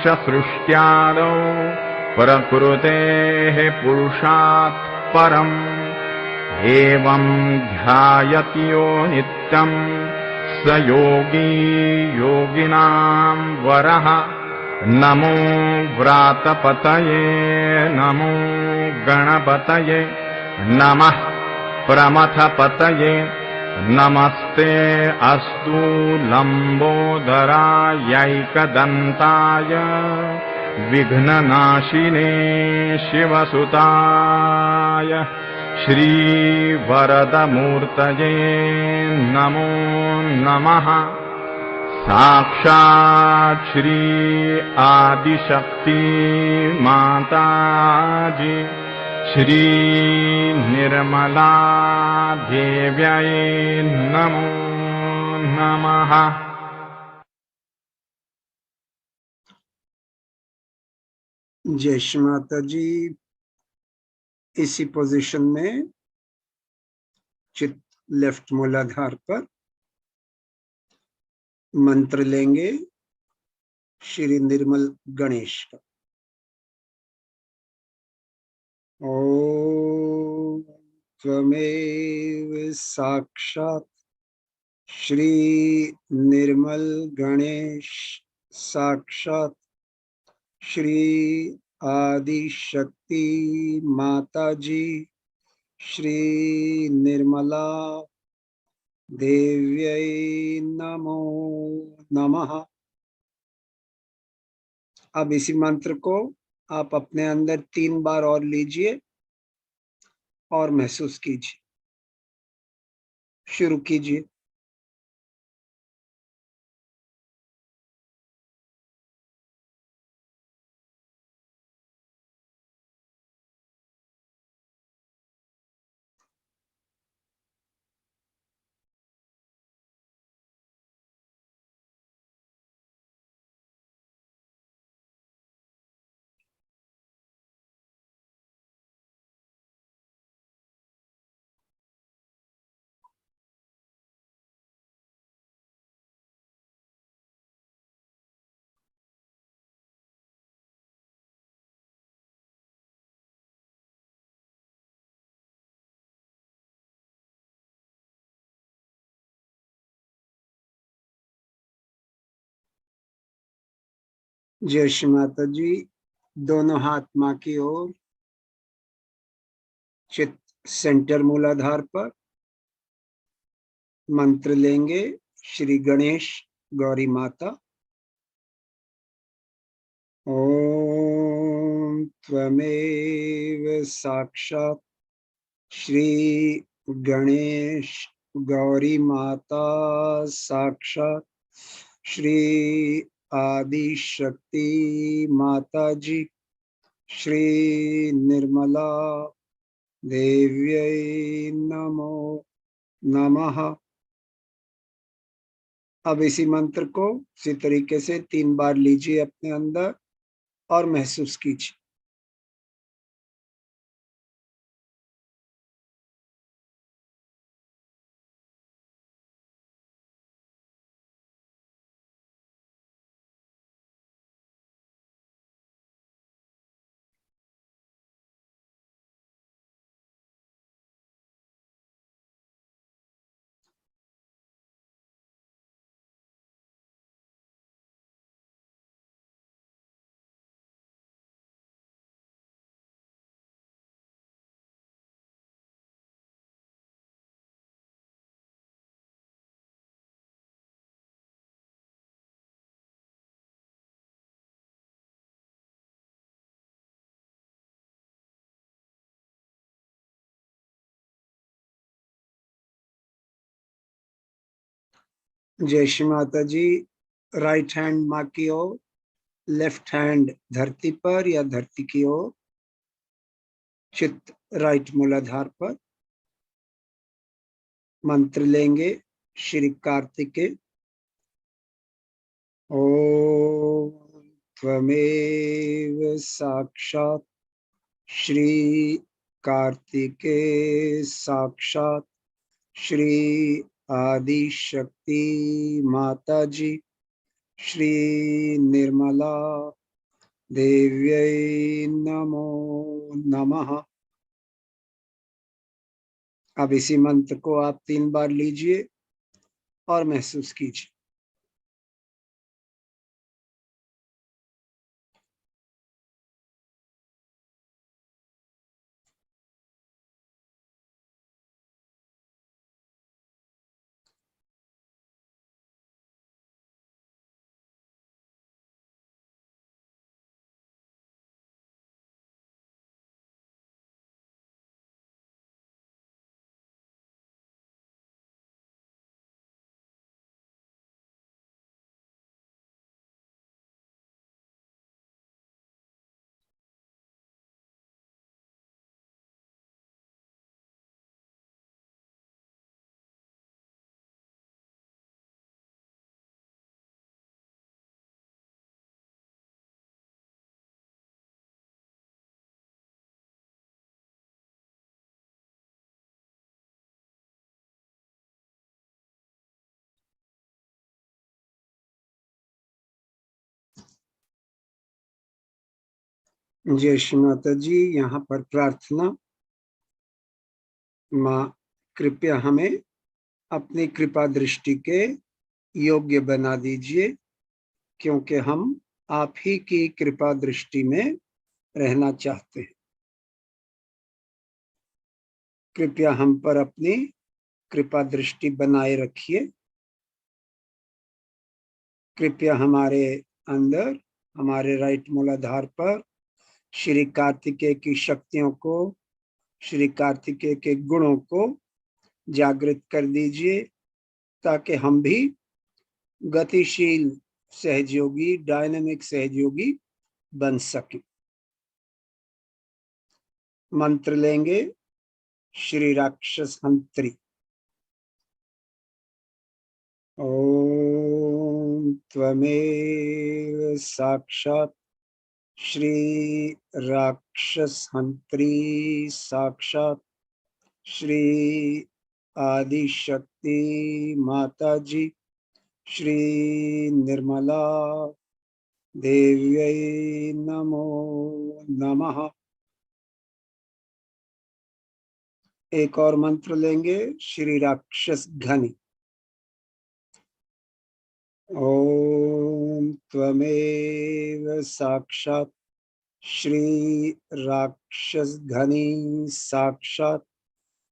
च सृष्ट्यादौ प्रकृतेः पुरुषात् परम् एवं ध्यायति यो नित्यम् स योगी योगिनां वरः नमो व्रातपतये नमो गणपतये नमः प्रमथपतये नमस्ते अस्तु लम्बोदरायैकदन्ताय विघ्ननाशिने शिवसुताय श्रीवरदमूर्तये नमो नमः। साक्षात् श्री आदिशक्ति माताजी श्री निर्मला देव्यै नमो नमः। जय श्री माता जी। इसी पोजीशन में चित्त लेफ्ट मूलाधार पर मंत्र लेंगे श्री निर्मल गणेश का। ओम त्वमेव साक्षात् श्री निर्मल गणेश साक्षात् श्री आदि शक्ति माता जी श्री निर्मला देव्यै नमो नमः। अब इसी मंत्र को आप अपने अंदर 3 बार और लीजिए और महसूस कीजिए। शुरू कीजिए। जय श्री माता जी। दोनों हाथ माँ की ओर, चित्त सेंटर मूलाधार पर। मंत्र लेंगे श्री गणेश गौरी माता। ओम त्वमेव साक्षात् श्री गणेश गौरी माता साक्षात् श्री आदि शक्ति माता जी श्री निर्मला देव्यै नमो नमः। अब इसी मंत्र को इसी तरीके से 3 बार लीजिए अपने अंदर और महसूस कीजिए। जय श्री माता जी। राइट हैंड माँ की ओर, लेफ्ट हैंड धरती पर या धरती की ओर, चित्त राइट मूलाधार पर। मंत्र लेंगे श्री कार्तिकेय। ओम त्वमेव साक्षात् श्री कार्तिकेय साक्षात् श्री आदि शक्ति माता जी श्री निर्मला देव्यै नमो नमः। अब इसी मंत्र को आप 3 बार लीजिए और महसूस कीजिए। जय श्री माता जी। यहाँ पर प्रार्थना, माँ कृपया हमें अपनी कृपा दृष्टि के योग्य बना दीजिए, क्योंकि हम आप ही की कृपा दृष्टि में रहना चाहते हैं। कृपया हम पर अपनी कृपा दृष्टि बनाए रखिए। कृपया हमारे अंदर, हमारे राइट मूलाधार पर श्री कार्तिकेय की शक्तियों को, श्री कार्तिकेय के गुणों को जागृत कर दीजिए, ताकि हम भी गतिशील सहयोगी, डायनामिक सहयोगी बन सके। मंत्र लेंगे श्री राक्षस हंत्री। ओम त्वमेव साक्षात् श्री राक्षस हंत्री, साक्षात् श्री आदिशक्ति माता जी, श्री निर्मला देव्यै नमो नमः। एक और मंत्र लेंगे श्री राक्षस घनी। ओम त्वमेव साक्षात् श्री राक्षस घनी, साक्षात्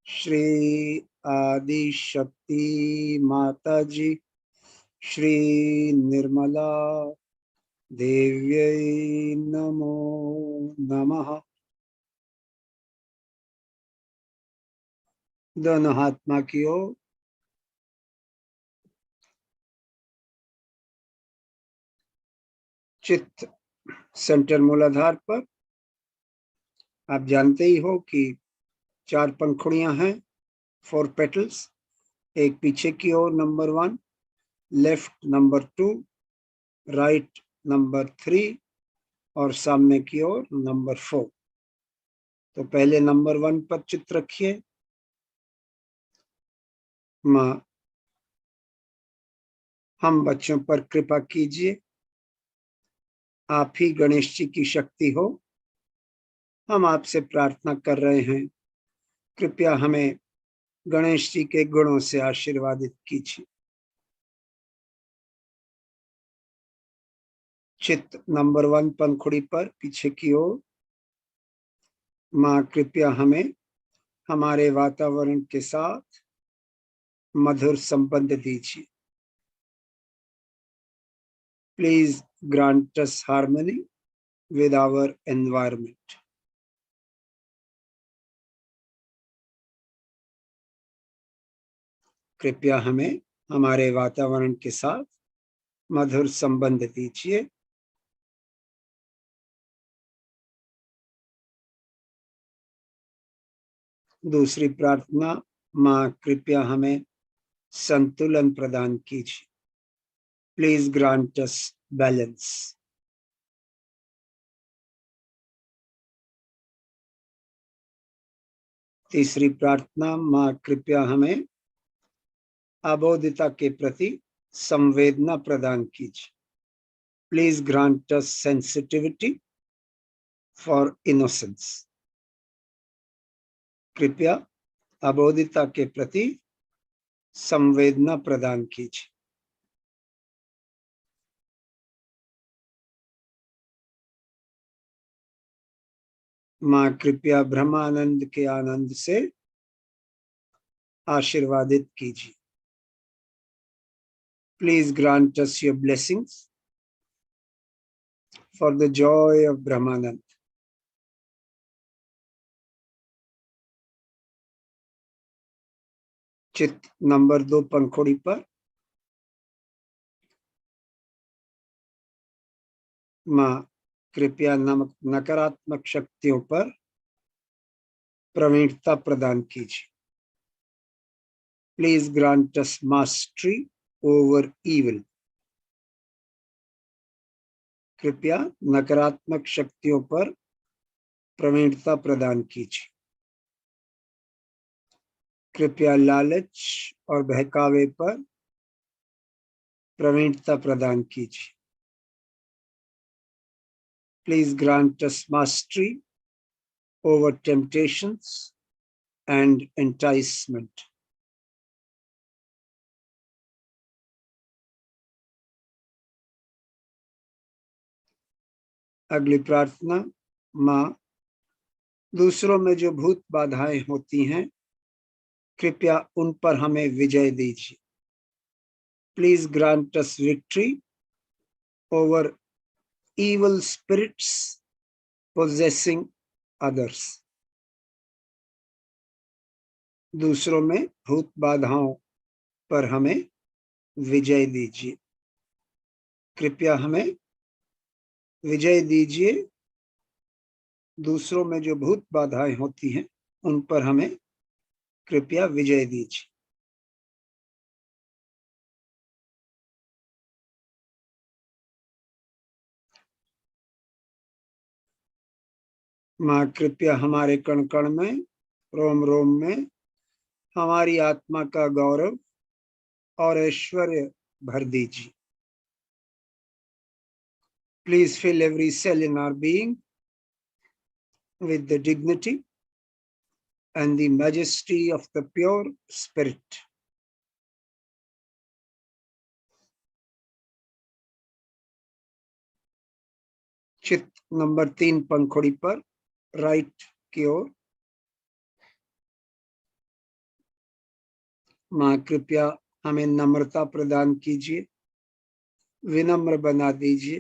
श्री आदिशक्ति माता जी, श्री निर्मला देव्यै नमो नमः। दोनों हाथ की ओर चित्त सेंटर मूलाधार पर। आप जानते ही हो कि 4 पंखुड़ियां हैं, 4 पेटल्स। एक पीछे की ओर number 1, left number 2, right number 3 और सामने की ओर नंबर 4। तो पहले नंबर 1 पर चित्त रखिए। माँ हम बच्चों पर कृपा कीजिए, आप ही गणेश जी की शक्ति हो। हम आपसे प्रार्थना कर रहे हैं, कृपया हमें गणेश जी के गुणों से आशीर्वादित कीजिए। चित्त नंबर 1 पंखुड़ी पर पीछे की ओर। माँ कृपया हमें हमारे वातावरण के साथ मधुर संबंध दीजिए। Please grant us harmony with our environment. कृपया हमें हमारे वातावरण के साथ मधुर संबंध दीजिए। दूसरी प्रार्थना, माँ कृपया हमें संतुलन प्रदान कीजिए। Please grant us balance. तीसरी प्रार्थना, माँ कृपया हमें अबोधिता के प्रति संवेदना प्रदान कीजिए। Please grant us sensitivity for innocence. कृपया अबोधिता के प्रति संवेदना प्रदान कीजिए। माँ कृपया ब्रह्मानंद के आनंद से आशीर्वादित कीजिए। Please grant us your blessings for the joy of Brahmananda. चित्त नंबर 2 पंखुड़ी पर। माँ कृपया नकारात्मक शक्तियों पर प्रवीणता प्रदान कीजिए। Please grant us mastery over evil. कृपया नकारात्मक शक्तियों पर प्रवीणता प्रदान कीजिए। कृपया लालच और बहकावे पर प्रवीणता प्रदान कीजिए। Please grant us mastery over temptations and enticement. अगली प्रार्थना। माँ, दूसरों में जो भूत बाधाएं होती हैं, कृपया उन पर हमें विजय दीजिए। Please grant us victory over evil spirits possessing others. दूसरों में भूत बाधाओं पर हमें विजय दीजिए। कृपया हमें विजय दीजिए। दूसरों में जो भूत बाधाएं होती हैं, उन पर हमें कृपया विजय दीजिए। माँ, कृपया हमारे कण कण में, रोम रोम में हमारी आत्मा का गौरव और ऐश्वर्य भर दीजिए। Please fill every cell in our being with the dignity and the majesty of the pure spirit. चित्त नंबर 3 पंखुड़ी पर, राइट की ओर। माँ, कृपया हमें नम्रता प्रदान कीजिए, विनम्र बना दीजिए,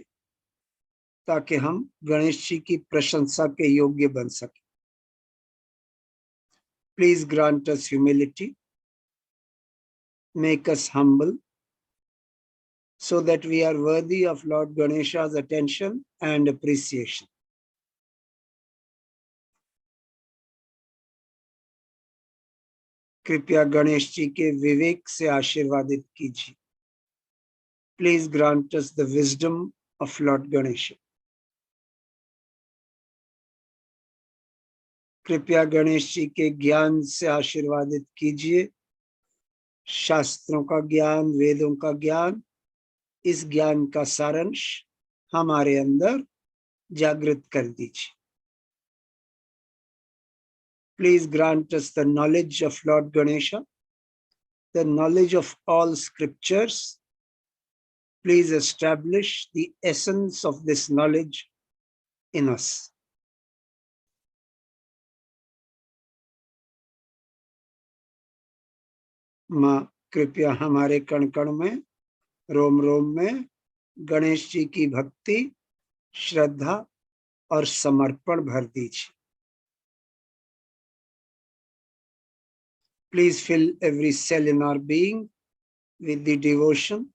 ताकि हम गणेश जी की प्रशंसा के योग्य बन सके। Please grant us humility, make us humble, so that we are worthy of Lord Ganesha's attention and appreciation. कृपया गणेश जी के विवेक से आशीर्वादित कीजिए। Please grant us the wisdom of Lord Ganesh. कृपया गणेश जी के ज्ञान से आशीर्वादित कीजिए। शास्त्रों का ज्ञान, वेदों का ज्ञान, इस ज्ञान का सारांश हमारे अंदर जागृत कर दीजिए। Please grant us the knowledge of Lord Ganesha, the knowledge of all scriptures. Please establish the essence of this knowledge in us. माँ, कृपया हमारे कण कण में, रोम रोम में गणेश जी की भक्ति, श्रद्धा और समर्पण भर दीजिए। Please fill every cell in our being with the devotion,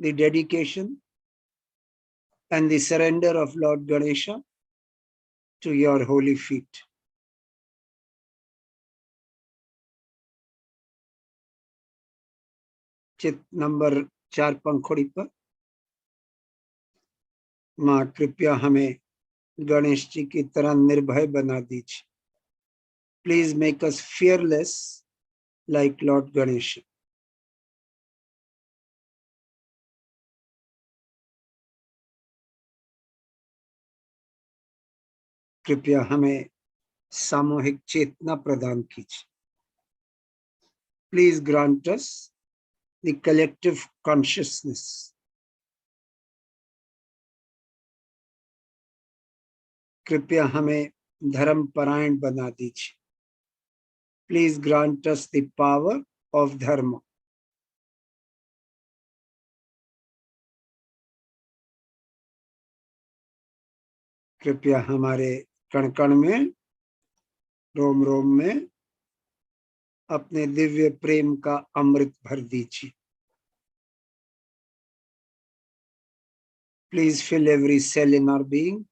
the dedication and the surrender of Lord Ganesha to your holy feet. चित्त नंबर 4 पंखुड़ी पर। माँ, कृपया हमें गणेश जी की तरह निर्भय बना दीजिए। Please make us fearless like Lord Ganesh. कृपया हमें सामूहिक चेतना प्रदान कीजिए। Please grant us the collective consciousness. कृपया हमें धर्म परायण बना दीजिए। Please grant us the power of धर्म। कृपया हमारे कण कण में, रोम रोम में अपने दिव्य प्रेम का अमृत भर दीजिए। Please fill every cell in our being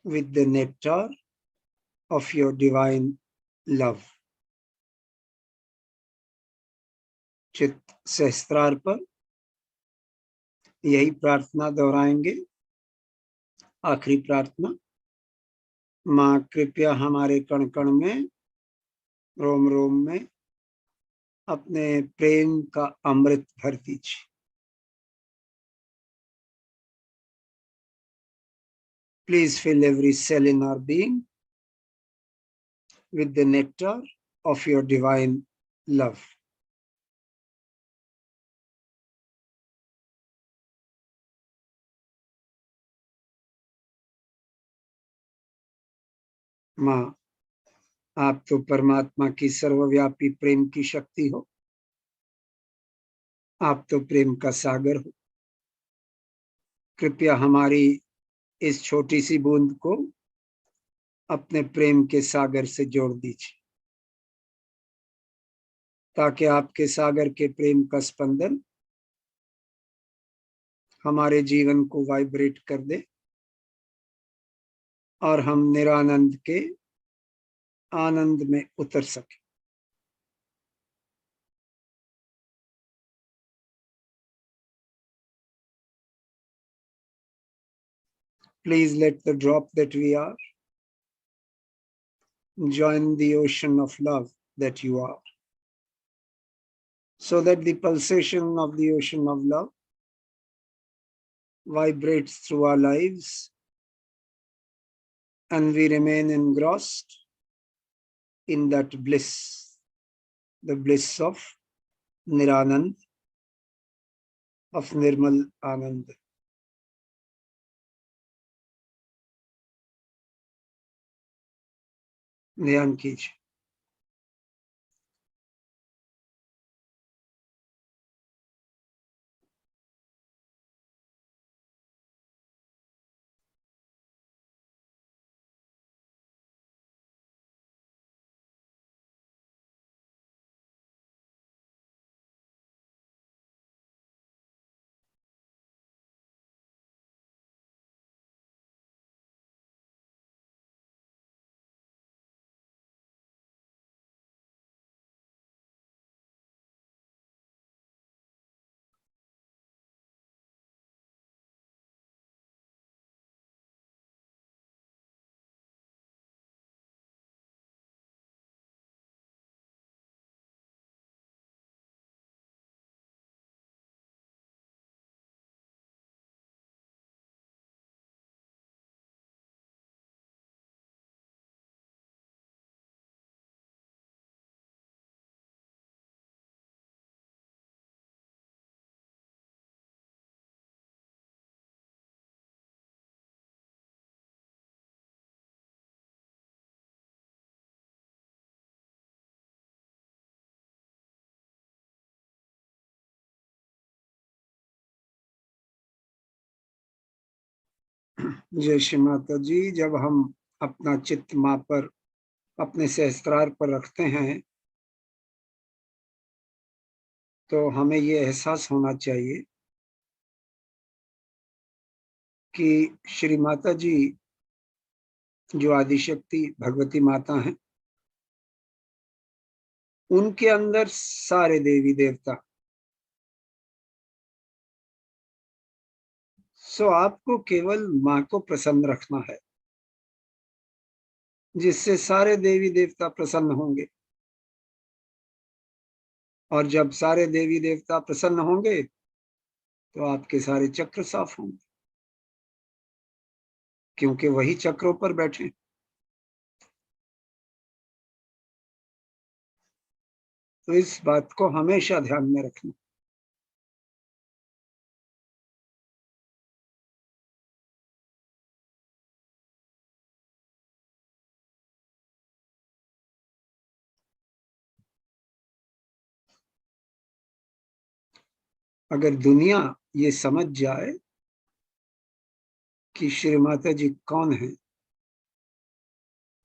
with the nectar of your divine love. चित्त सहस्त्रार पर यही प्रार्थना दोहराएंगे। आखिरी प्रार्थना। माँ, कृपया हमारे कण कण में, रोम रोम में अपने प्रेम का अमृत भर दीजिए। Please fill every cell in our being with the nectar of your divine love. माँ, आप तो परमात्मा की सर्वव्यापी प्रेम की शक्ति हो। आप तो प्रेम का सागर हो। कृपया हमारी इस छोटी सी बूंद को अपने प्रेम के सागर से जोड़ दीजिए, ताकि आपके सागर के प्रेम का स्पंदन हमारे जीवन को वाइब्रेट कर दे और हम निरानंद के आनंद में उतर सके। Please let the drop that we are join the ocean of love that you are, so that the pulsation of the ocean of love vibrates through our lives and we remain engrossed in that bliss, the bliss of Niranand, of Nirmal Anand. ध्यान कीजिए। जय श्री माता जी। जब हम अपना चित्त माँ पर, अपने सहस्त्रार पर रखते हैं, तो हमें ये एहसास होना चाहिए कि श्री माता जी जो आदिशक्ति भगवती माता हैं, उनके अंदर सारे देवी देवता। सो आपको केवल माँ को प्रसन्न रखना है, जिससे सारे देवी देवता प्रसन्न होंगे। और जब सारे देवी देवता प्रसन्न होंगे तो आपके सारे चक्र साफ होंगे, क्योंकि वही चक्रों पर बैठे। तो इस बात को हमेशा ध्यान में रखना। अगर दुनिया ये समझ जाए कि श्री माता जी कौन है,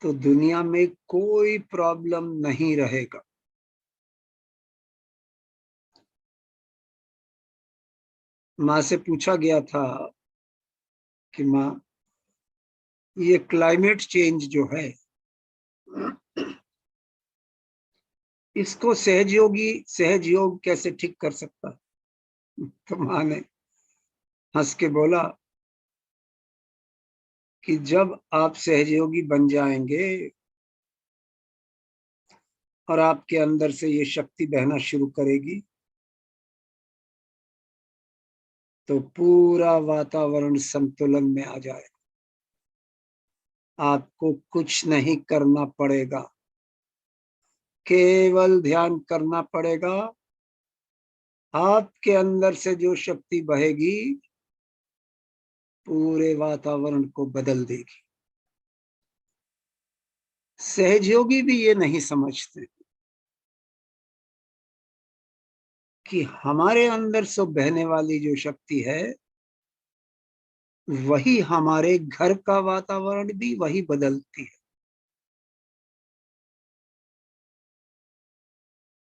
तो दुनिया में कोई प्रॉब्लम नहीं रहेगा। माँ से पूछा गया था कि माँ, ये क्लाइमेट चेंज जो है, इसको सहज योग कैसे ठीक कर सकता है? तो माँ ने हंस के बोला कि जब आप सहजयोगी बन जाएंगे और आपके अंदर से ये शक्ति बहना शुरू करेगी, तो पूरा वातावरण संतुलन में आ जाएगा। आपको कुछ नहीं करना पड़ेगा, केवल ध्यान करना पड़ेगा। आपके अंदर से जो शक्ति बहेगी पूरे वातावरण को बदल देगी। सहजयोगी भी ये नहीं समझते कि हमारे अंदर से बहने वाली जो शक्ति है वही हमारे घर का वातावरण भी वही बदलती है।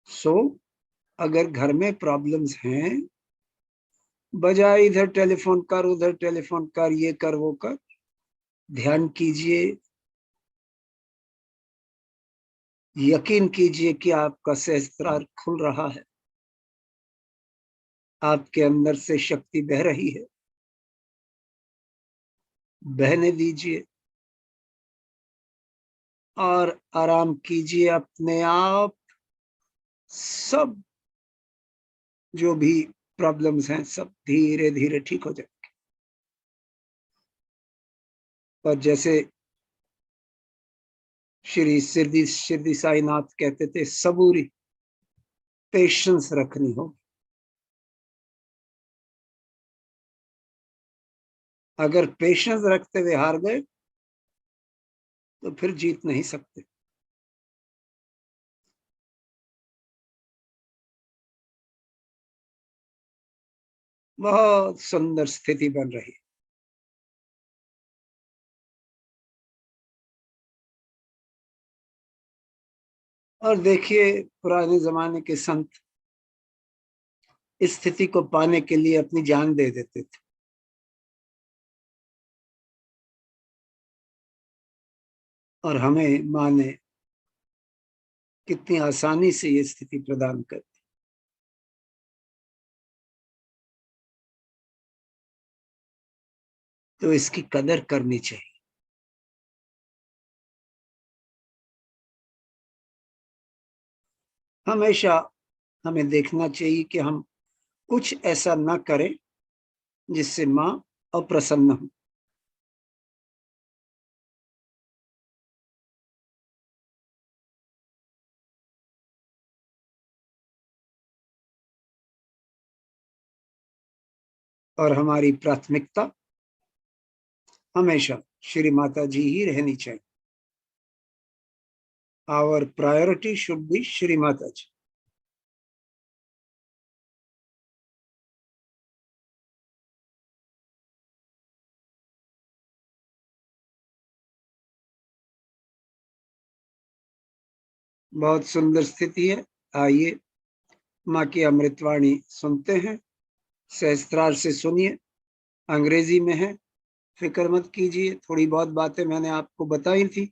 सो अगर घर में प्रॉब्लम्स हैं, बजाय इधर टेलीफोन कर उधर टेलीफोन कर, ये कर वो कर, ध्यान कीजिए, यकीन कीजिए कि आपका सहस्त्रार खुल रहा है, आपके अंदर से शक्ति बह रही है। बहने दीजिए और आराम कीजिए। अपने आप सब जो भी प्रॉब्लम्स हैं सब धीरे धीरे ठीक हो जाएंगे। और जैसे श्री शिरडी साईनाथ कहते थे, सबूरी, पेशेंस रखनी होगी। अगर पेशेंस रखते हुए हार गए तो फिर जीत नहीं सकते। बहुत सुंदर स्थिति बन रही है। और देखिए, पुराने जमाने के संत इस स्थिति को पाने के लिए अपनी जान दे देते थे, और हमें माँ ने कितनी आसानी से ये स्थिति प्रदान कर दी। तो इसकी कदर करनी चाहिए। हमेशा हमें देखना चाहिए कि हम कुछ ऐसा ना करें जिससे माँ अप्रसन्न हो। और हमारी प्राथमिकता हमेशा श्री माता जी ही रहनी चाहिए। Our priority should be Shri Mata ji. बहुत सुंदर स्थिति है। आइए माँ की अमृतवाणी सुनते हैं। सहस्त्रार से सुनिए, अंग्रेजी में है। फिक्र मत कीजिए, थोड़ी बहुत बातें मैंने आपको बताई थी,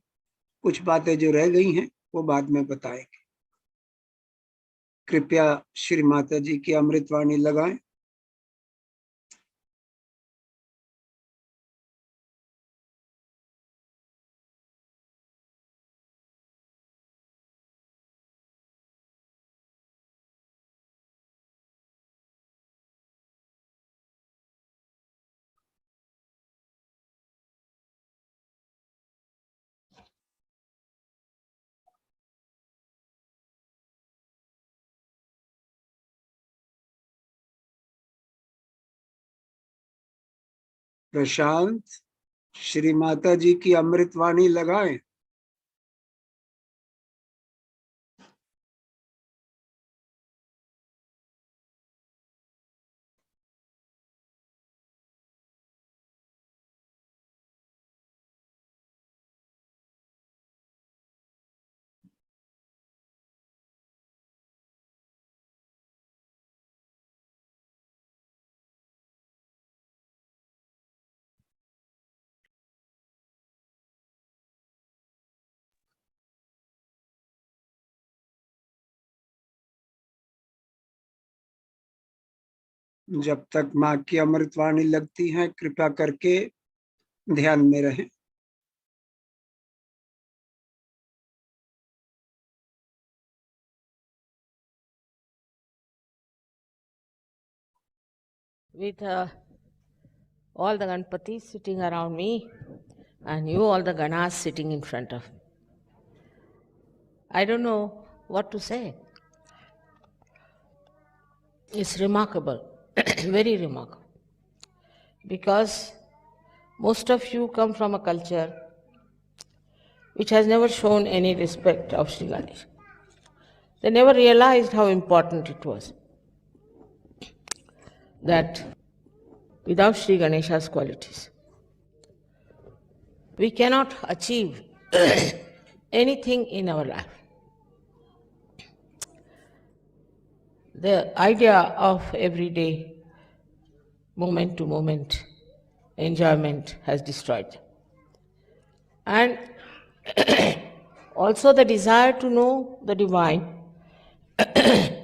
कुछ बातें जो रह गई हैं वो बाद में बताएंगे। कृपया श्री माता जी की अमृतवाणी लगाएं। प्रशांत, श्री माता जी की अमृतवाणी लगाएं। जब तक माँ की अमृतवाणी लगती है, कृपया करके ध्यान में रहें। with all the Ganpatis sitting around me, and you all the Ganas sitting in front of me. I don't know what to say. It's remarkable, very remarkable. Because most of you come from a culture which has never shown any respect of Sri Ganesha. They never realized how important it was. That without Sri Ganesha's qualities, we cannot achieve anything in our life. The idea of everyday, moment to moment enjoyment has destroyed them. And also the desire to know the divine. I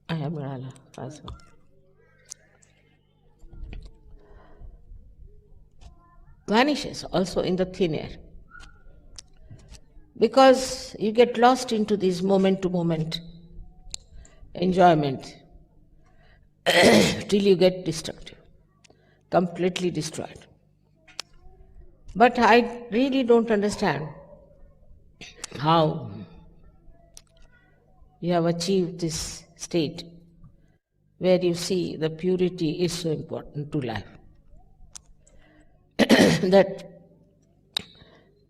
am Rala as well. Vanishes also in the thin air. Because you get lost into this moment to moment enjoyment till you get destructive, completely destroyed. But I really don't understand how you have achieved this state where you see the purity is so important to life. That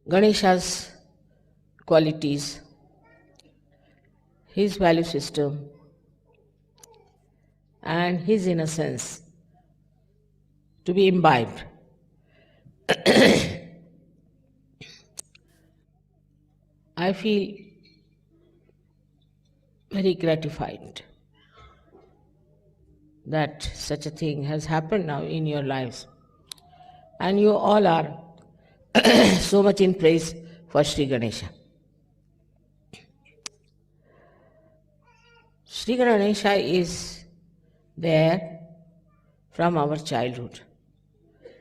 Ganesha's qualities, his value system, and his innocence to be imbibed. I feel very gratified that such a thing has happened now in your lives. And you all are so much in praise for Sri Ganesha. Sri Ganesha is there from our childhood.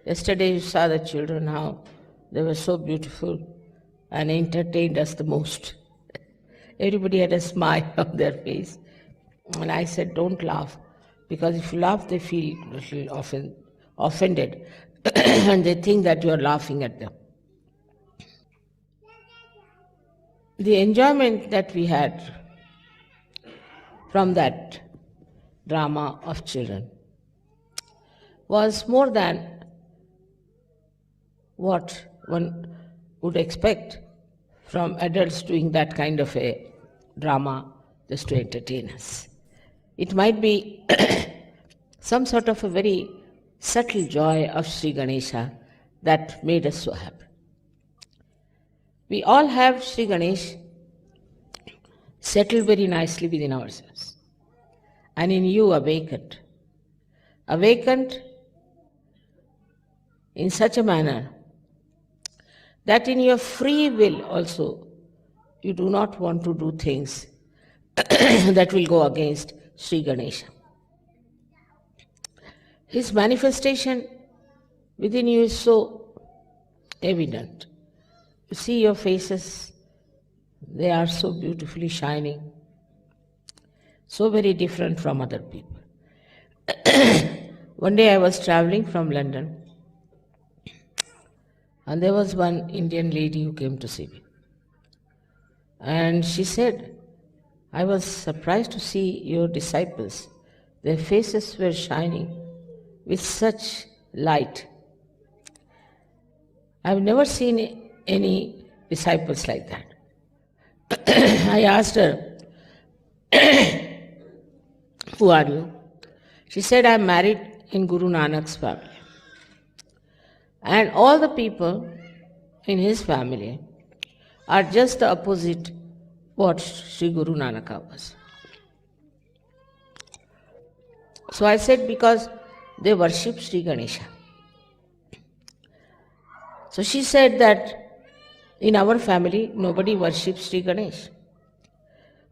Yesterday you saw the children, how they were so beautiful and entertained us the most. Everybody had a smile on their face. And I said, don't laugh, because if you laugh, they feel a little offended and they think that you are laughing at them. The enjoyment that we had from that drama of children was more than what one would expect from adults doing that kind of a drama just to entertain us. It might be some sort of a very subtle joy of Sri Ganesha that made us so happy. We all have Sri Ganesh settled very nicely within ourselves, and in you awakened in such a manner that in your free will also you do not want to do things that will go against Sri Ganesha. His manifestation within you is so evident. You see your faces, they are so beautifully shining, so very different from other people. One day I was traveling from London, and there was one Indian lady who came to see me. And she said, I was surprised to see your disciples. Their faces were shining with such light. I've never seen any disciples like that. I asked her, who are you? She said, I'm married in Guru Nanak's family. And all the people in his family are just the opposite what Sri Guru Nanaka was. So I said, because they worship Sri Ganesha. So she said that in our family nobody worships Sri Ganesh.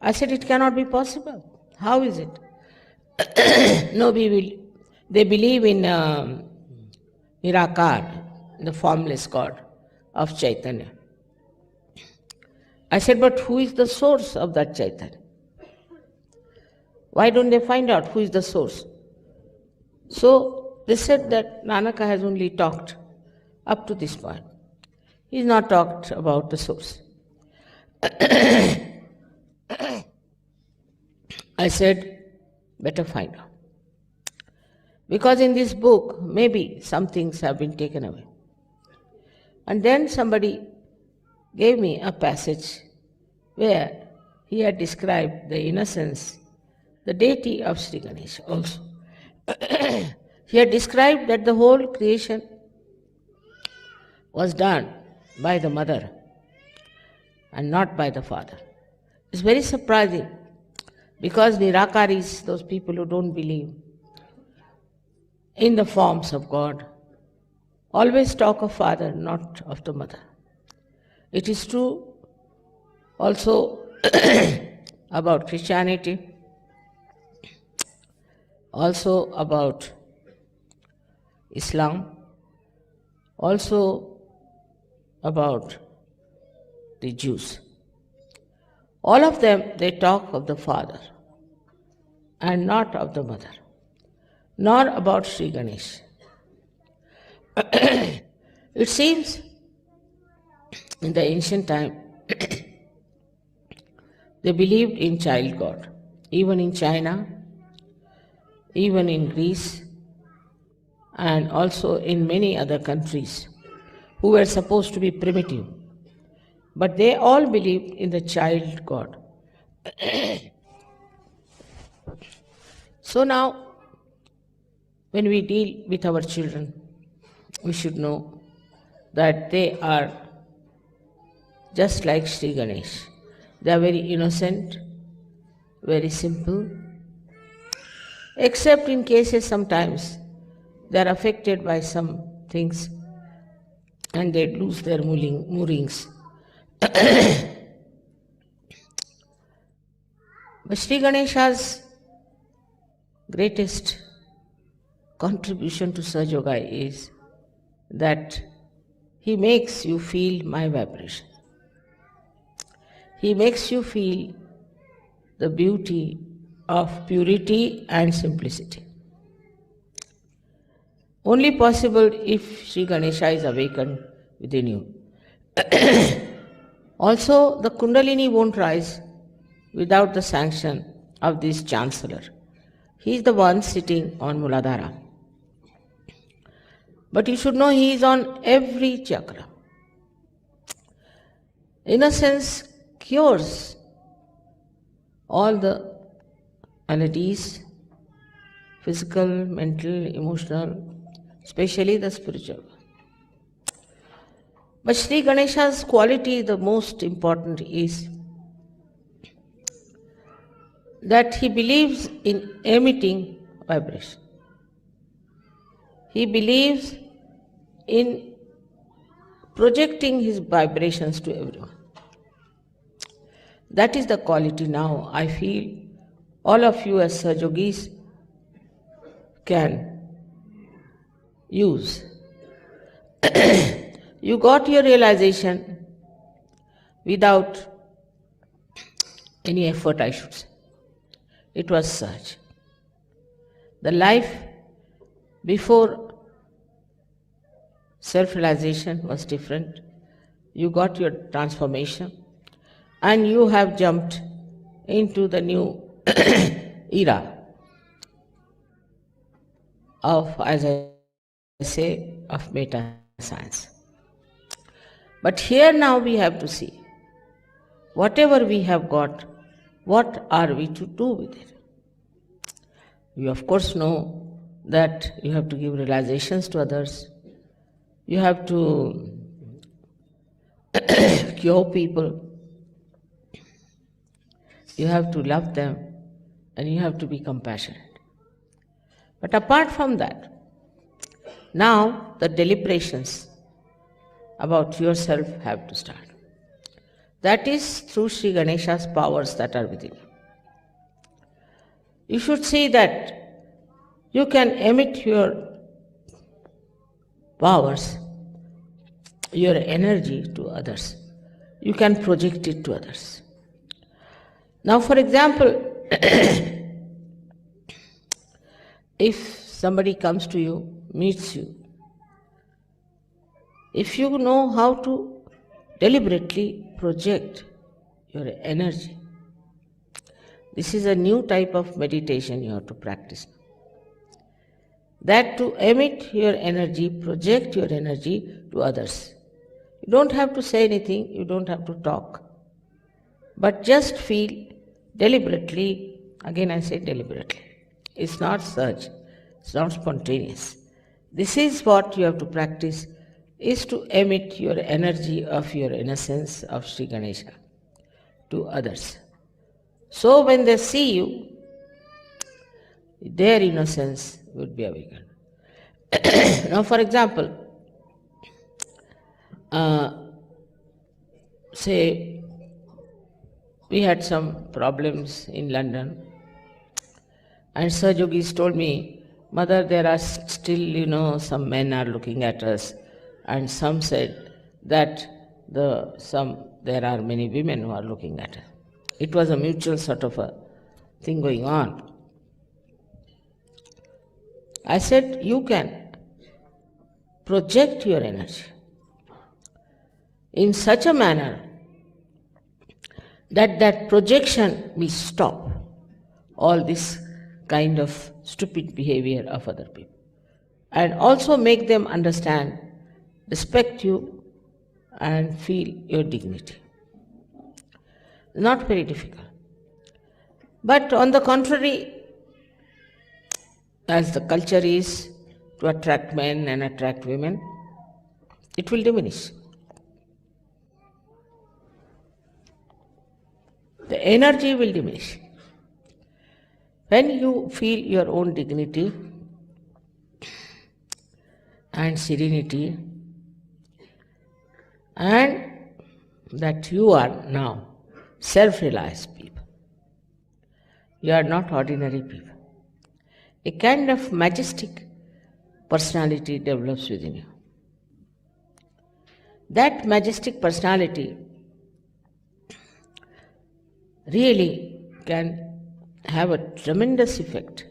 I said, it cannot be possible. How is it? No, they believe in Nirakar, the formless God of Chaitanya. I said, but who is the source of that Chaitanya? Why don't they find out who is the source? So they said that Nanaka has only talked up to this point. He's not talked about the source. I said, better find out. Because in this book, maybe some things have been taken away. And then somebody gave me a passage where he had described the innocence, the deity of Sri Ganesha also. He had described that the whole creation was done by the mother and not by the father. It's very surprising because Nirakaris, those people who don't believe in the forms of God, always talk of father, not of the mother. It is true also about Christianity, also about Islam, also about the Jews. All of them, they talk of the father and not of the mother, nor about Sri Ganesh. It seems in the ancient time they believed in child God, even in China, even in Greece, and also in many other countries who were supposed to be primitive. But they all believed in the child God. So now, when we deal with our children, we should know that they are just like Sri Ganesh. They are very innocent, very simple, except in cases sometimes they are affected by some things and they lose their moorings. But Sri Ganesha's greatest contribution to SahajaYoga is that he makes you feel my vibration. He makes you feel the beauty of purity and simplicity. Only possible if Sri Ganesha is awakened within you. Also, the Kundalini won't rise without the sanction of this Chancellor. He is the one sitting on Muladhara. But you should know he is on every chakra. Innocence cures all the maladies, physical, mental, emotional, especially the spiritual. But Sri Ganesha's quality, the most important, is that he believes in emitting vibration. He believes in projecting his vibrations to everyone. That is the quality now I feel all of you as Sahajogis can use. You got your realization without any effort, I should say. It was such. The life before self-realization was different. You got your transformation and you have jumped into the new era of, as I say, of meta science. But here now we have to see, whatever we have got, what are we to do with it? You of course know that you have to give realizations to others. You have to cure people. You have to love them and you have to be compassionate. But apart from that, now the deliberations about yourself have to start. That is through Sri Ganesha's powers that are within you. You should see that you can emit your powers, your energy to others. You can project it to others. Now, for example, if somebody comes to you, meets you, If you know how to deliberately project your energy, this is a new type of meditation you have to practice. That to emit your energy, project your energy to others. You don't have to say anything, you don't have to talk, but just feel deliberately. Again, I say deliberately. It's not surge, it's not spontaneous. This is what you have to practice, is to emit your energy of your innocence of Sri Ganesha to others. So when they see you, their innocence would be awakened. Now, for example, say we had some problems in London, and Sir Yogis told me, Mother, there are still, some men are looking at us, and some said that there are many women who are looking at us. It was a mutual sort of a thing going on. I said, you can project your energy in such a manner that projection will stop all this kind of stupid behavior of other people, and also make them understand, respect you, and feel your dignity. Not very difficult. But on the contrary, as the culture is to attract men and attract women, it will diminish. The energy will diminish. When you feel your own dignity and serenity, and that you are now self-realized people, you are not ordinary people. A kind of majestic personality develops within you. That majestic personality really can have a tremendous effect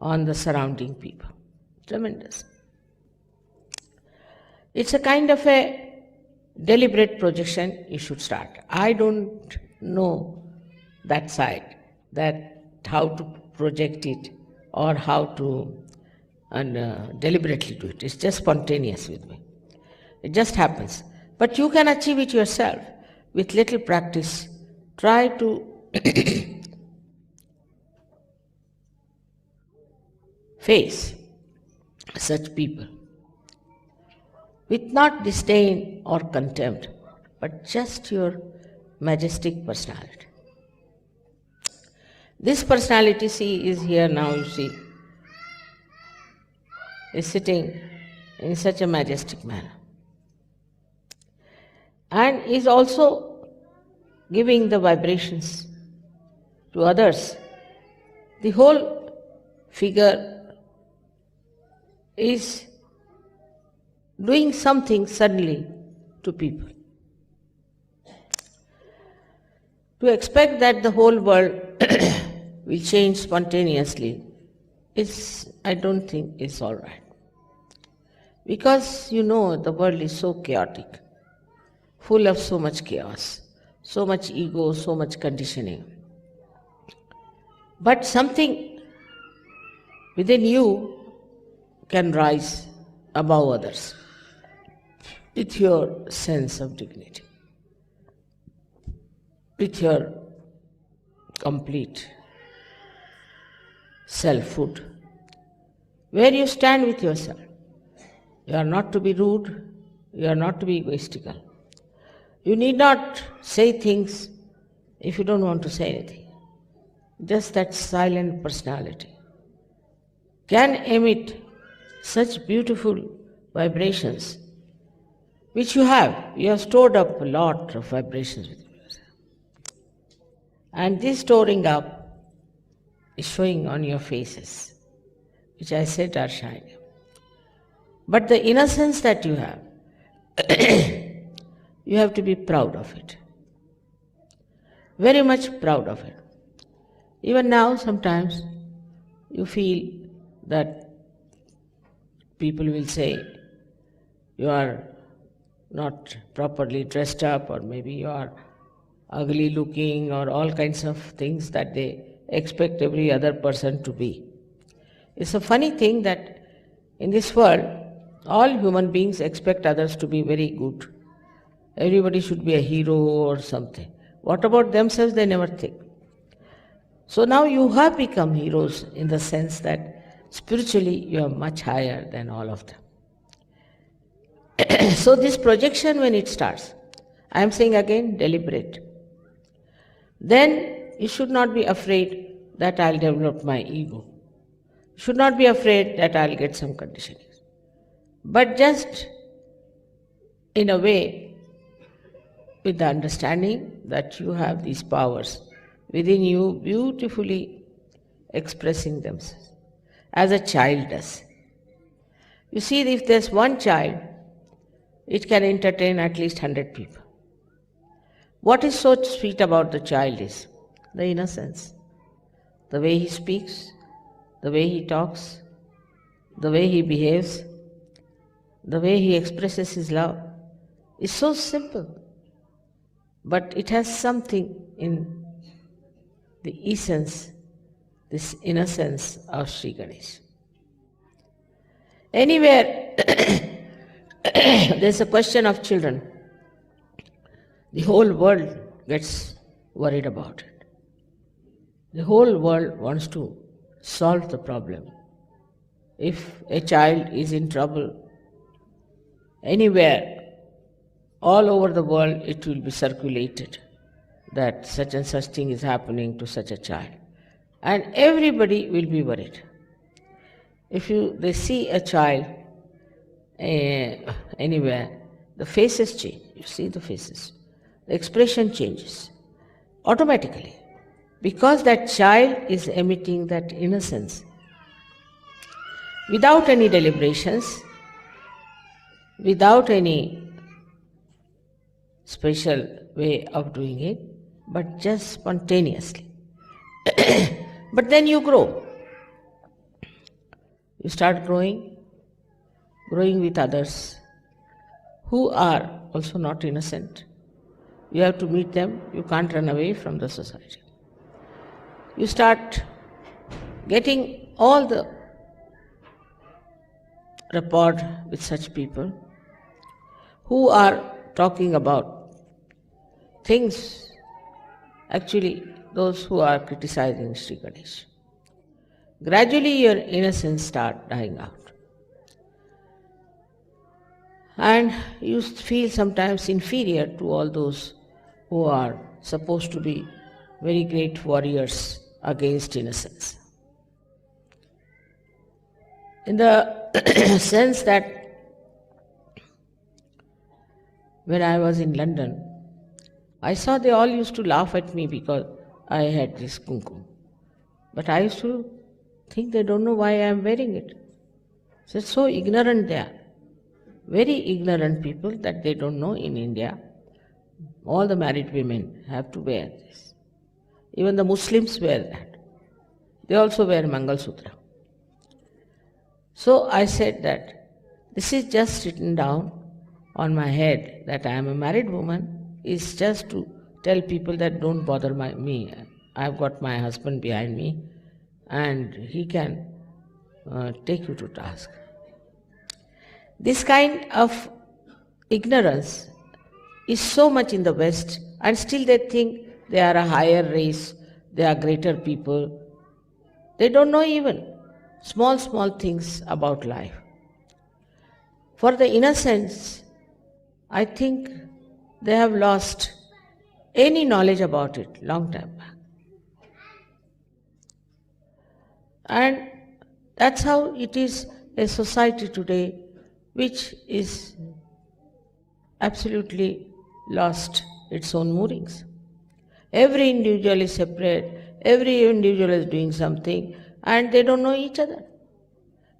on the surrounding people. Tremendous. It's a kind of a deliberate projection you should start. I don't know that side, that how to project it or how to deliberately do it. It's just spontaneous with me. It just happens. But you can achieve it yourself with little practice. Try to face such people with not disdain or contempt, but just your majestic personality. This personality, see, is here now, you see, is sitting in such a majestic manner, and is also giving the vibrations to others. The whole figure is doing something suddenly to people. To expect that the whole world will change spontaneously is, I don't think, is all right. Because the world is so chaotic, full of so much chaos, so much ego, so much conditioning. But something within you can rise above others with your sense of dignity, with your complete selfhood, where you stand with yourself. You are not to be rude, you are not to be egoistical. You need not say things if you don't want to say anything. Just that silent personality can emit such beautiful vibrations which you have. You have stored up a lot of vibrations within yourself. And this storing up is showing on your faces, which I said are shining. But the innocence that you have, you have to be proud of it. Very much proud of it. Even now, sometimes you feel that people will say, you are not properly dressed up, or maybe you are ugly looking, or all kinds of things that they expect every other person to be. It's a funny thing that in this world, all human beings expect others to be very good. Everybody should be a hero or something. What about themselves? They never think. So now you have become heroes in the sense that spiritually you are much higher than all of them. So this projection, when it starts, I am saying again, deliberate. Then you should not be afraid that I'll develop my ego. You should not be afraid that I'll get some conditioning. But just in a way, with the understanding that you have these powers within you beautifully expressing themselves, as a child does. You see, if there's one child, it can entertain at least 100 people. What is so sweet about the child is the innocence, the way he speaks, the way he talks, the way he behaves, the way he expresses his love is so simple, but it has something in the essence, this innocence of Sri Ganesh. Anywhere there's a question of children, the whole world gets worried about it. The whole world wants to solve the problem. If a child is in trouble, anywhere, all over the world, it will be circulated that such and such thing is happening to such a child. And everybody will be worried. If they see a child anywhere, the faces change. You see the faces. The expression changes automatically, because that child is emitting that innocence without any deliberations, without any special way of doing it, but just spontaneously. But then you grow. You start growing with others who are also not innocent. You have to meet them. You can't run away from the society. You start getting all the rapport with such people who are talking about things, actually those who are criticizing Sri Ganesh. Gradually your innocence starts dying out. And you feel sometimes inferior to all those who are supposed to be very great warriors against innocence. In the sense that when I was in London, I saw they all used to laugh at me because I had this kumkum. But I used to think they don't know why I am wearing it. So ignorant they are. Very ignorant people that they don't know in India. All the married women have to wear this. Even the Muslims wear that. They also wear Mangal Sutra. So I said that this is just written down on my head that I am a married woman, is just to tell people that don't bother me. I've got my husband behind me and he can take you to task. This kind of ignorance is so much in the West, and still they think they are a higher race, they are greater people. They don't know even small things about life. For the innocents, I think they have lost any knowledge about it long time back. And that's how it is a society today which is absolutely lost its own moorings. Every individual is separate, every individual is doing something, and they don't know each other.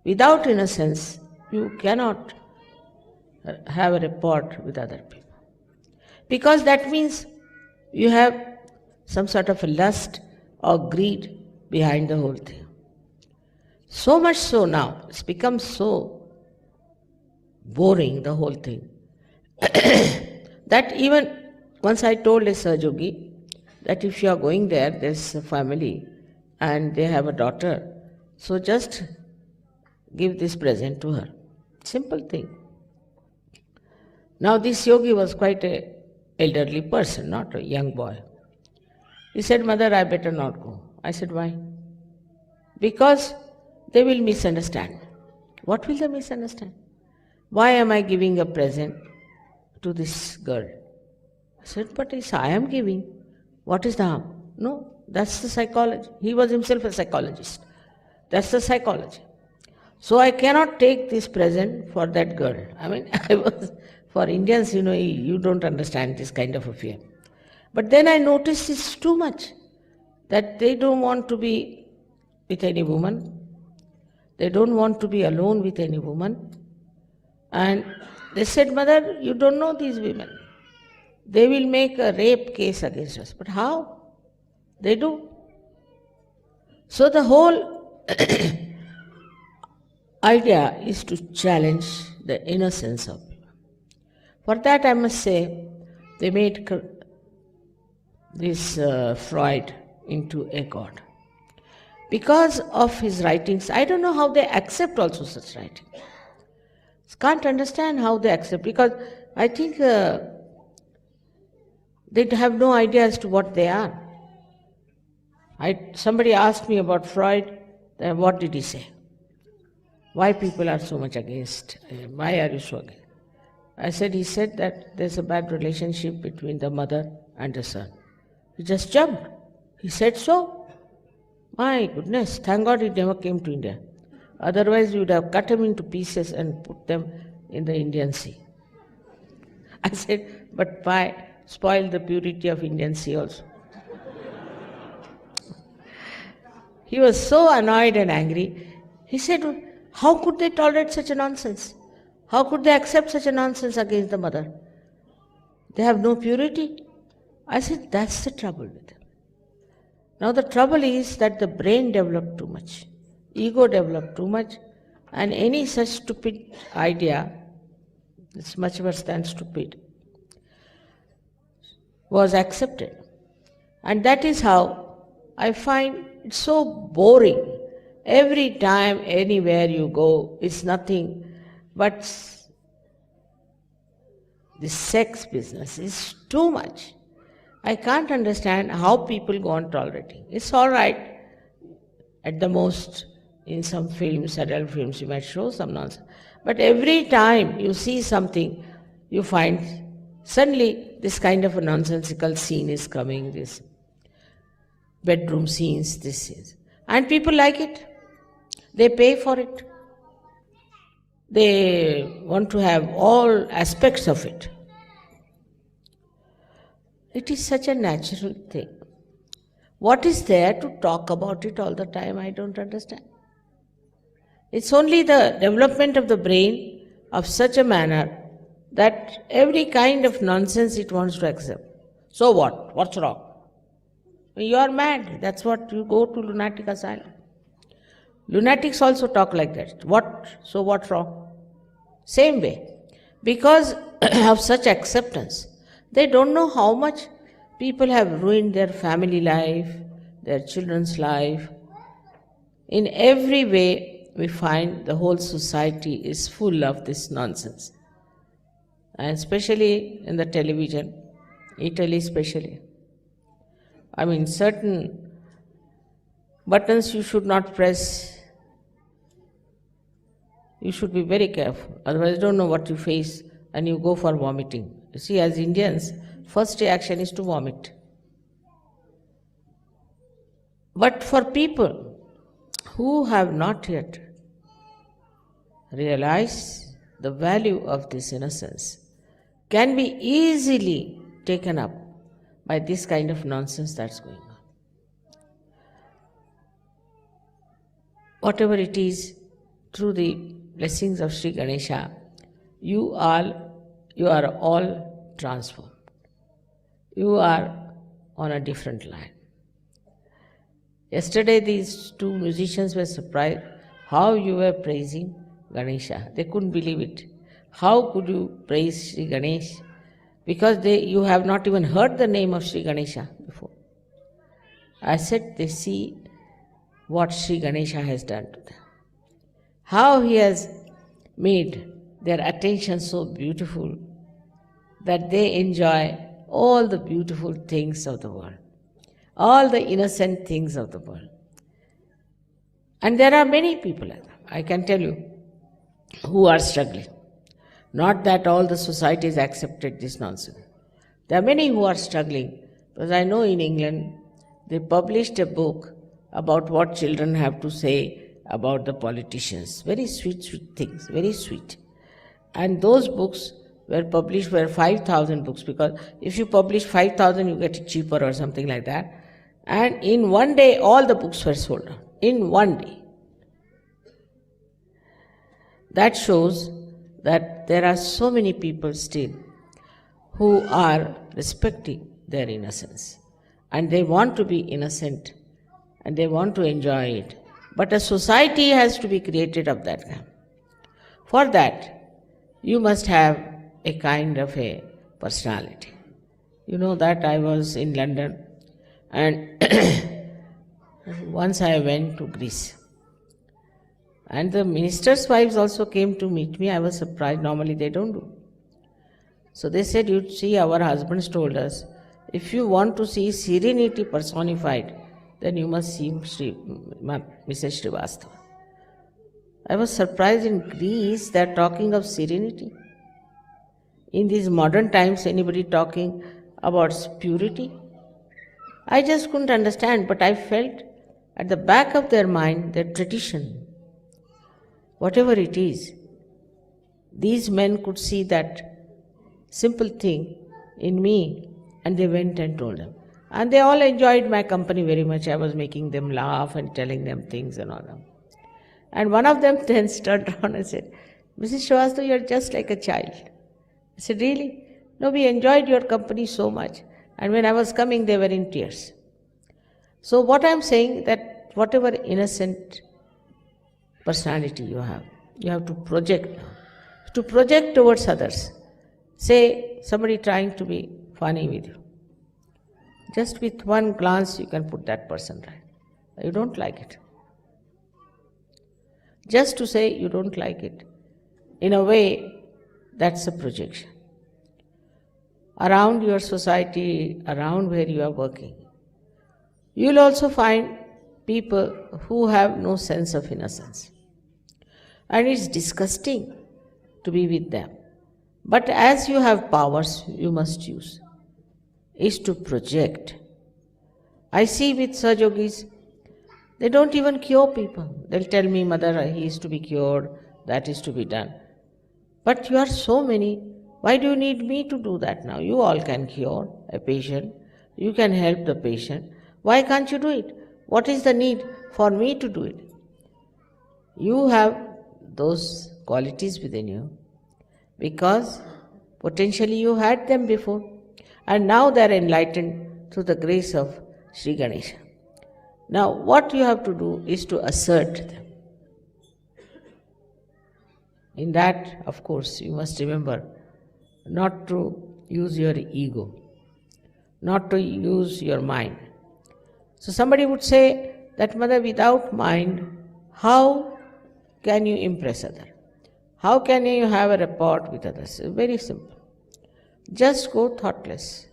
Without innocence, you cannot have a rapport with other people. Because that means you have some sort of a lust or greed behind the whole thing. So much so now, it's become so boring, the whole thing. That even once I told a Sahaja that if you are going there, there's a family and they have a daughter, so just give this present to her. Simple thing. Now this yogi was quite a elderly person, not a young boy. He said, Mother, I better not go. I said, why? Because they will misunderstand. What will they misunderstand? Why am I giving a present to this girl? I said, but I am giving. What is the harm? No, that's the psychology. He was himself a psychologist. That's the psychology. So I cannot take this present for that girl. I mean, for Indians, you don't understand this kind of affair. But then I noticed it's too much, that they don't want to be with any woman. They don't want to be alone with any woman. And they said, Mother, you don't know these women. They will make a rape case against us. But how? They do. So the whole idea is to challenge the innocence of people. For that, I must say, they made this Freud into a god. Because of his writings, I don't know how they accept also such writing. Can't understand how they accept, because I think they have no idea as to what they are. Somebody asked me about Freud, what did he say? Why people are so much against? Why are you so against? I said, he said that there's a bad relationship between the mother and the son. He just jumped. He said so. My goodness, thank God he never came to India. Otherwise, we would have cut him into pieces and put them in the Indian Sea. I said, but why spoil the purity of Indian Sea also? He was so annoyed and angry. He said, how could they tolerate such a nonsense? How could they accept such a nonsense against the mother? They have no purity. I said, that's the trouble with them. Now the trouble is that the brain developed too much. Ego developed too much, and any such stupid idea, it's much worse than stupid, was accepted. And that is how I find it so boring. Every time, anywhere you go, it's nothing but this sex business is too much. I can't understand how people go on tolerating. It's all right, at the most, in some films, adult films, you might show some nonsense. But every time you see something, you find suddenly this kind of a nonsensical scene is coming, this bedroom scenes, this scenes. And people like it. They pay for it. They want to have all aspects of it. It is such a natural thing. What is there to talk about it all the time? I don't understand. It's only the development of the brain of such a manner that every kind of nonsense it wants to accept. So what? What's wrong? You are mad. That's what you go to lunatic asylum. Lunatics also talk like that. What? So what's wrong? Same way. Because of such acceptance, they don't know how much people have ruined their family life, their children's life. In every way, we find the whole society is full of this nonsense. And especially in the television, Italy especially. I mean, certain buttons you should not press. You should be very careful. Otherwise, you don't know what you face and you go for vomiting. You see, as Indians, first reaction is to vomit. But for people who have not yet realized the value of this innocence, can be easily taken up by this kind of nonsense that's going on. Whatever it is, through the blessings of Sri Ganesha, you are all transformed. You are on a different line. Yesterday, these two musicians were surprised how you were praising Ganesha. They couldn't believe it. how could you praise Sri Ganesh? Because you have not even heard the name of Sri Ganesha before. I said, they see what Sri Ganesha has done to them. How he has made their attention so beautiful that they enjoy all the beautiful things of the world, all the innocent things of the world. And there are many people, I can tell you, who are struggling. Not that all the societies accepted this nonsense. There are many who are struggling, because I know in England they published a book about what children have to say about the politicians. Very sweet, sweet things, very sweet. And those books were published, were 5,000 books, because if you publish 5,000, you get it cheaper or something like that. And in one day, all the books were sold out. In one day. That shows that there are so many people still who are respecting their innocence. And they want to be innocent and they want to enjoy it. But a society has to be created of that kind. For that, you must have a kind of a personality. You know that I was in London and once I went to Greece. And the ministers' wives also came to meet me. I was surprised. Normally they don't do. So they said, you see, our husbands told us, if you want to see serenity personified, then you must see Mrs. Srivastava. I was surprised. In Greece they are talking of serenity. In these modern times, anybody talking about purity? I just couldn't understand, but I felt at the back of their mind, their tradition, whatever it is, these men could see that simple thing in me, and they went and told them. And they all enjoyed my company very much. I was making them laugh and telling them things and all that. And one of them then turned around and said, Mrs. Srivastava, you are just like a child. I said, really? No, we enjoyed your company so much. And when I was coming, they were in tears. So what I am saying, that whatever innocent personality you have to project now. To project towards others. Say, somebody trying to be funny with you. Just with one glance, you can put that person right. You don't like it. Just to say you don't like it, in a way, that's a projection. Around your society, around where you are working, you will also find people who have no sense of innocence. And it's disgusting to be with them. But as you have powers, you must use, is to project. I see with Sahajogis, they don't even cure people. They'll tell me, Mother, he is to be cured, that is to be done. But you are so many, why do you need me to do that now? You all can cure a patient, you can help the patient. Why can't you do it? What is the need for me to do it? You have those qualities within you because potentially you had them before and now they are enlightened through the grace of Sri Ganesha. Now what you have to do is to assert them. In that, of course, you must remember not to use your ego, not to use your mind. So somebody would say that, Mother, without mind, how can you impress others? How can you have a rapport with others? It's very simple. Just go thoughtless.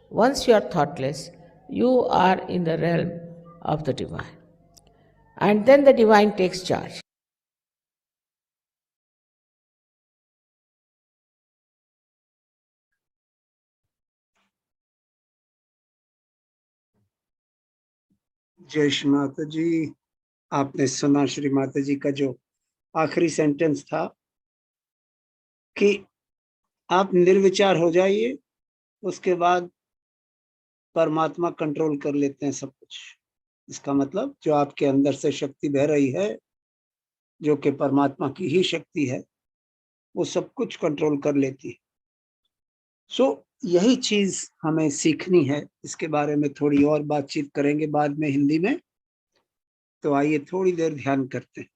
Once you are thoughtless, you are in the realm of the divine. And then the divine takes charge. जय श्री माता जी। आपने सुना श्री माता जी का जो आखिरी sentence था कि आप निर्विचार हो जाइए, उसके बाद परमात्मा कंट्रोल कर लेते हैं सब कुछ। इसका मतलब जो आपके अंदर से शक्ति बह रही है, जो कि परमात्मा की ही शक्ति है, वो सब कुछ कंट्रोल कर लेती है। सो यही चीज हमें सीखनी है। इसके बारे में थोड़ी और बातचीत करेंगे बाद में हिंदी में, तो आइए थोड़ी देर ध्यान करते हैं।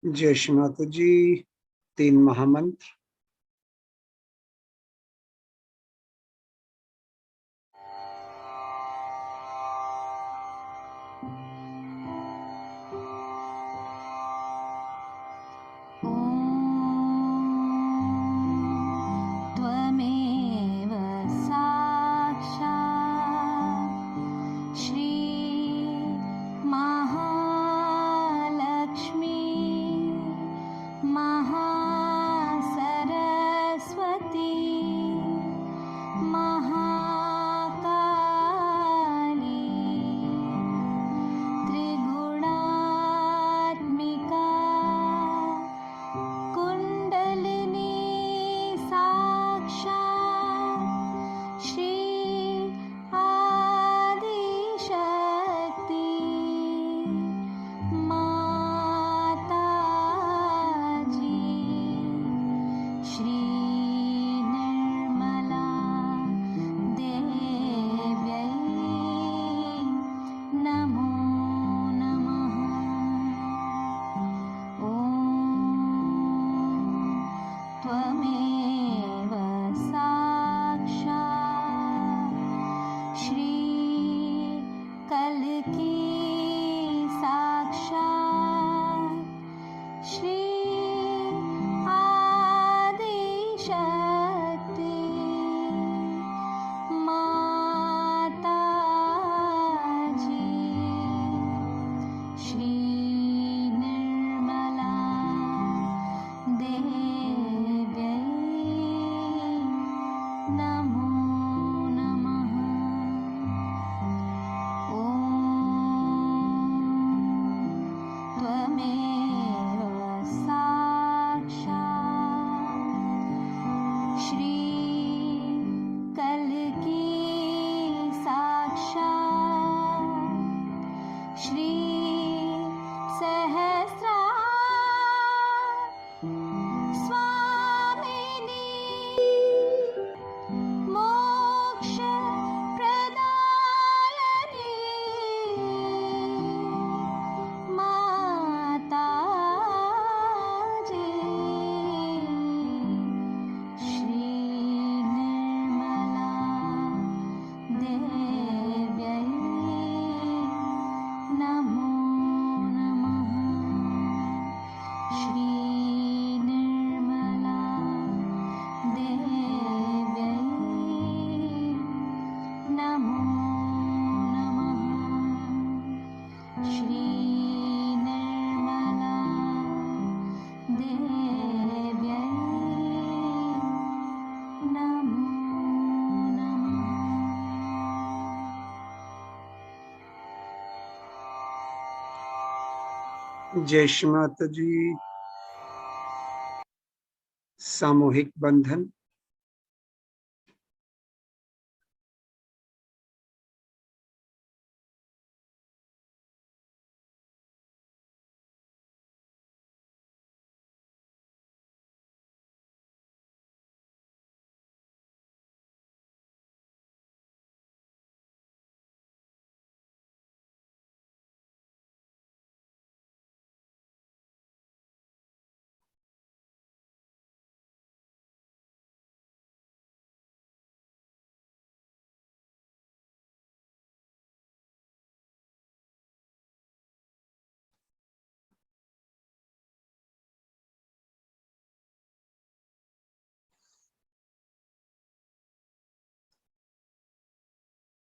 जय श्री माता जी। 3 महामंत्र। त्वमेव साक्षात् श्री महालक्ष्मी महासरस्वती महाकाली त्रिगुणात्मिका कुण्डलिनी साक्षात् श्री आदिशक्ति माताजी श्री निर्मला देव्यै नमो नमः। ॐ त्वमेव साक्षात् श्री कल्की साक्षात् श्री आदिशक्ति माताजी श्री निर्मला देव्यै नमो नमः। ॐ त्वमेव साक्षात् श्री कल्की साक्षात् श्री सहस्रा स्वामिनी मोक्ष प्रदायिनी माताजी श्री निर्मला देव्यै नमो नमः। श्री निर्मला देव्यै नमो नमः। श्री निर्मला देव्यै नमो नमः। जय श्री माता जी। सामूहिक बंधन।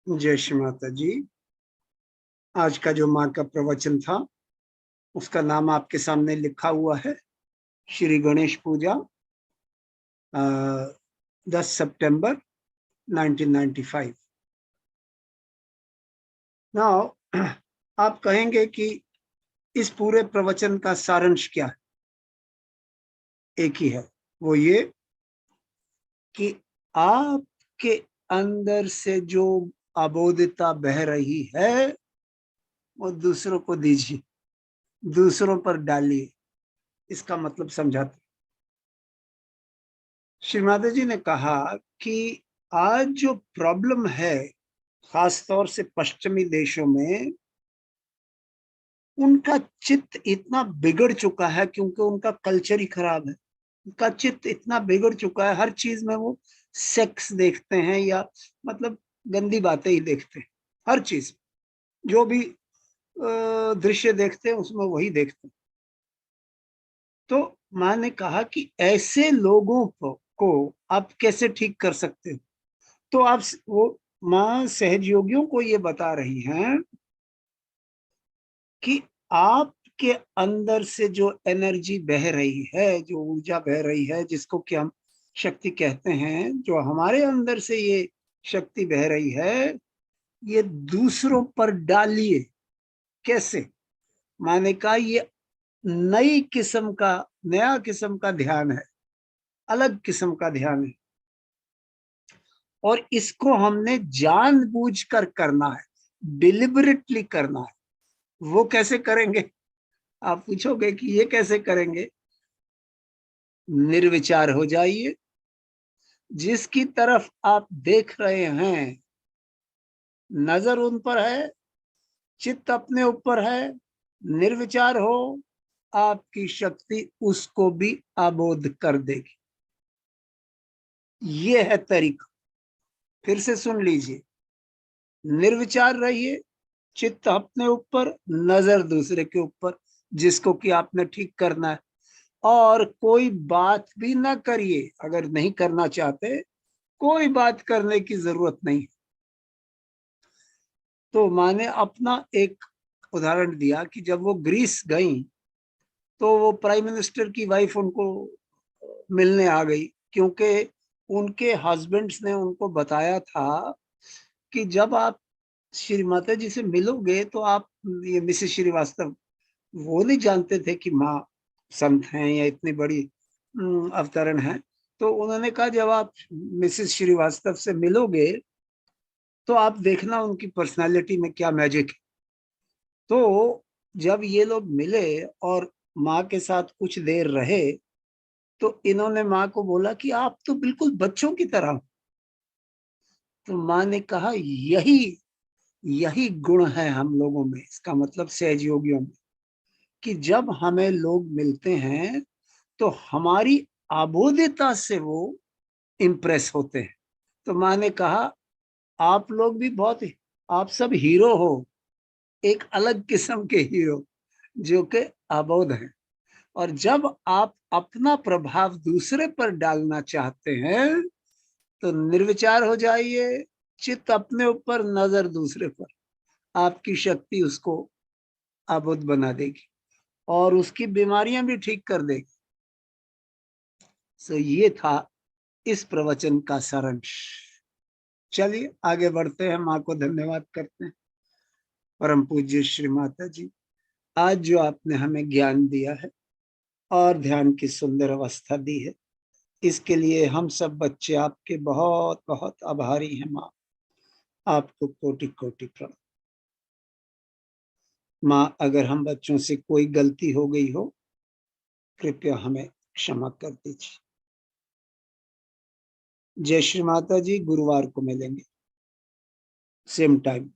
जय श्री माता जी। आज का जो माँ का प्रवचन था उसका नाम आपके सामने लिखा हुआ है, श्री गणेश पूजा 10 सितंबर 1995। नाउ आप कहेंगे कि इस पूरे प्रवचन का सारांश क्या है? एक ही है, वो ये कि आपके अंदर से जो अबोधता बह रही है वो दूसरों को दीजिए, दूसरों पर डालिए। इसका मतलब समझाते। श्री माता जी ने कहा कि आज जो प्रॉब्लम है खासतौर से पश्चिमी देशों में, उनका चित्त इतना बिगड़ चुका है क्योंकि उनका कल्चर ही खराब है। उनका चित्त इतना बिगड़ चुका है, हर चीज में वो सेक्स देखते हैं या मतलब गंदी बातें ही देखते हैं। हर चीज जो भी दृश्य देखते हैं उसमें वही देखते हैं। तो माँ ने कहा कि ऐसे लोगों को आप कैसे ठीक कर सकते हो। तो आप वो माँ सहजयोगियों को ये बता रही हैं कि आपके अंदर से जो एनर्जी बह रही है, जो ऊर्जा बह रही है, जिसको कि हम शक्ति कहते हैं, जो हमारे अंदर से ये शक्ति बह रही है, ये दूसरों पर डालिए। कैसे? मैंने कहा ये नई किस्म का, नया किस्म का ध्यान है, अलग किस्म का ध्यान है, और इसको हमने जानबूझकर करना है, डिलिबरेटली करना है। वो कैसे करेंगे? आप पूछोगे कि ये कैसे करेंगे? निर्विचार हो जाइए, जिसकी तरफ आप देख रहे हैं नजर उन पर है, चित्त अपने ऊपर है, निर्विचार हो, आपकी शक्ति उसको भी आबोध कर देगी। ये है तरीका। फिर से सुन लीजिए, निर्विचार रहिए, चित्त अपने ऊपर, नजर दूसरे के ऊपर, जिसको कि आपने ठीक करना है, और कोई बात भी ना करिए। अगर नहीं करना चाहते, कोई बात करने की जरूरत नहीं। तो मैंने अपना एक उदाहरण दिया कि जब वो ग्रीस गई तो वो प्राइम मिनिस्टर की वाइफ उनको मिलने आ गई, क्योंकि उनके हस्बैंड्स ने उनको बताया था कि जब आप श्री माता जी से मिलोगे तो आप, ये मिसेस श्रीवास्तव, वो नहीं जानते थे कि माँ संत हैं या इतनी बड़ी अवतरण है। तो उन्होंने कहा जब आप मिसेस श्रीवास्तव से मिलोगे तो आप देखना उनकी पर्सनालिटी में क्या मैजिक है। तो जब ये लोग मिले और माँ के साथ कुछ देर रहे तो इन्होंने माँ को बोला कि आप तो बिल्कुल बच्चों की तरह हो। तो माँ ने कहा यही यही गुण है हम लोगों में, इसका मतलब सहजयोगियों में, कि जब हमें लोग मिलते हैं तो हमारी आबोधियता से वो इम्प्रेस होते हैं। तो माँ ने कहा आप लोग भी बहुत, आप सब हीरो हो, एक अलग किस्म के हीरो जो कि अबोध हैं। और जब आप अपना प्रभाव दूसरे पर डालना चाहते हैं तो निर्विचार हो जाइए, चित्त अपने ऊपर, नजर दूसरे पर, आपकी शक्ति उसको अबोध बना देगी और उसकी बीमारियां भी ठीक कर देगी। सो ये था इस प्रवचन का सारांश। चलिए आगे बढ़ते हैं, माँ को धन्यवाद करते हैं। परम पूज्य श्री माता जी, आज जो आपने हमें ज्ञान दिया है और ध्यान की सुंदर अवस्था दी है, इसके लिए हम सब बच्चे आपके बहुत बहुत आभारी हैं। माँ आपको कोटि कोटि प्रणाम। माँ अगर हम बच्चों से कोई गलती हो गई हो, कृपया हमें क्षमा कर दीजिए। जय श्री माता जी। गुरुवार को मिलेंगे, सेम टाइम।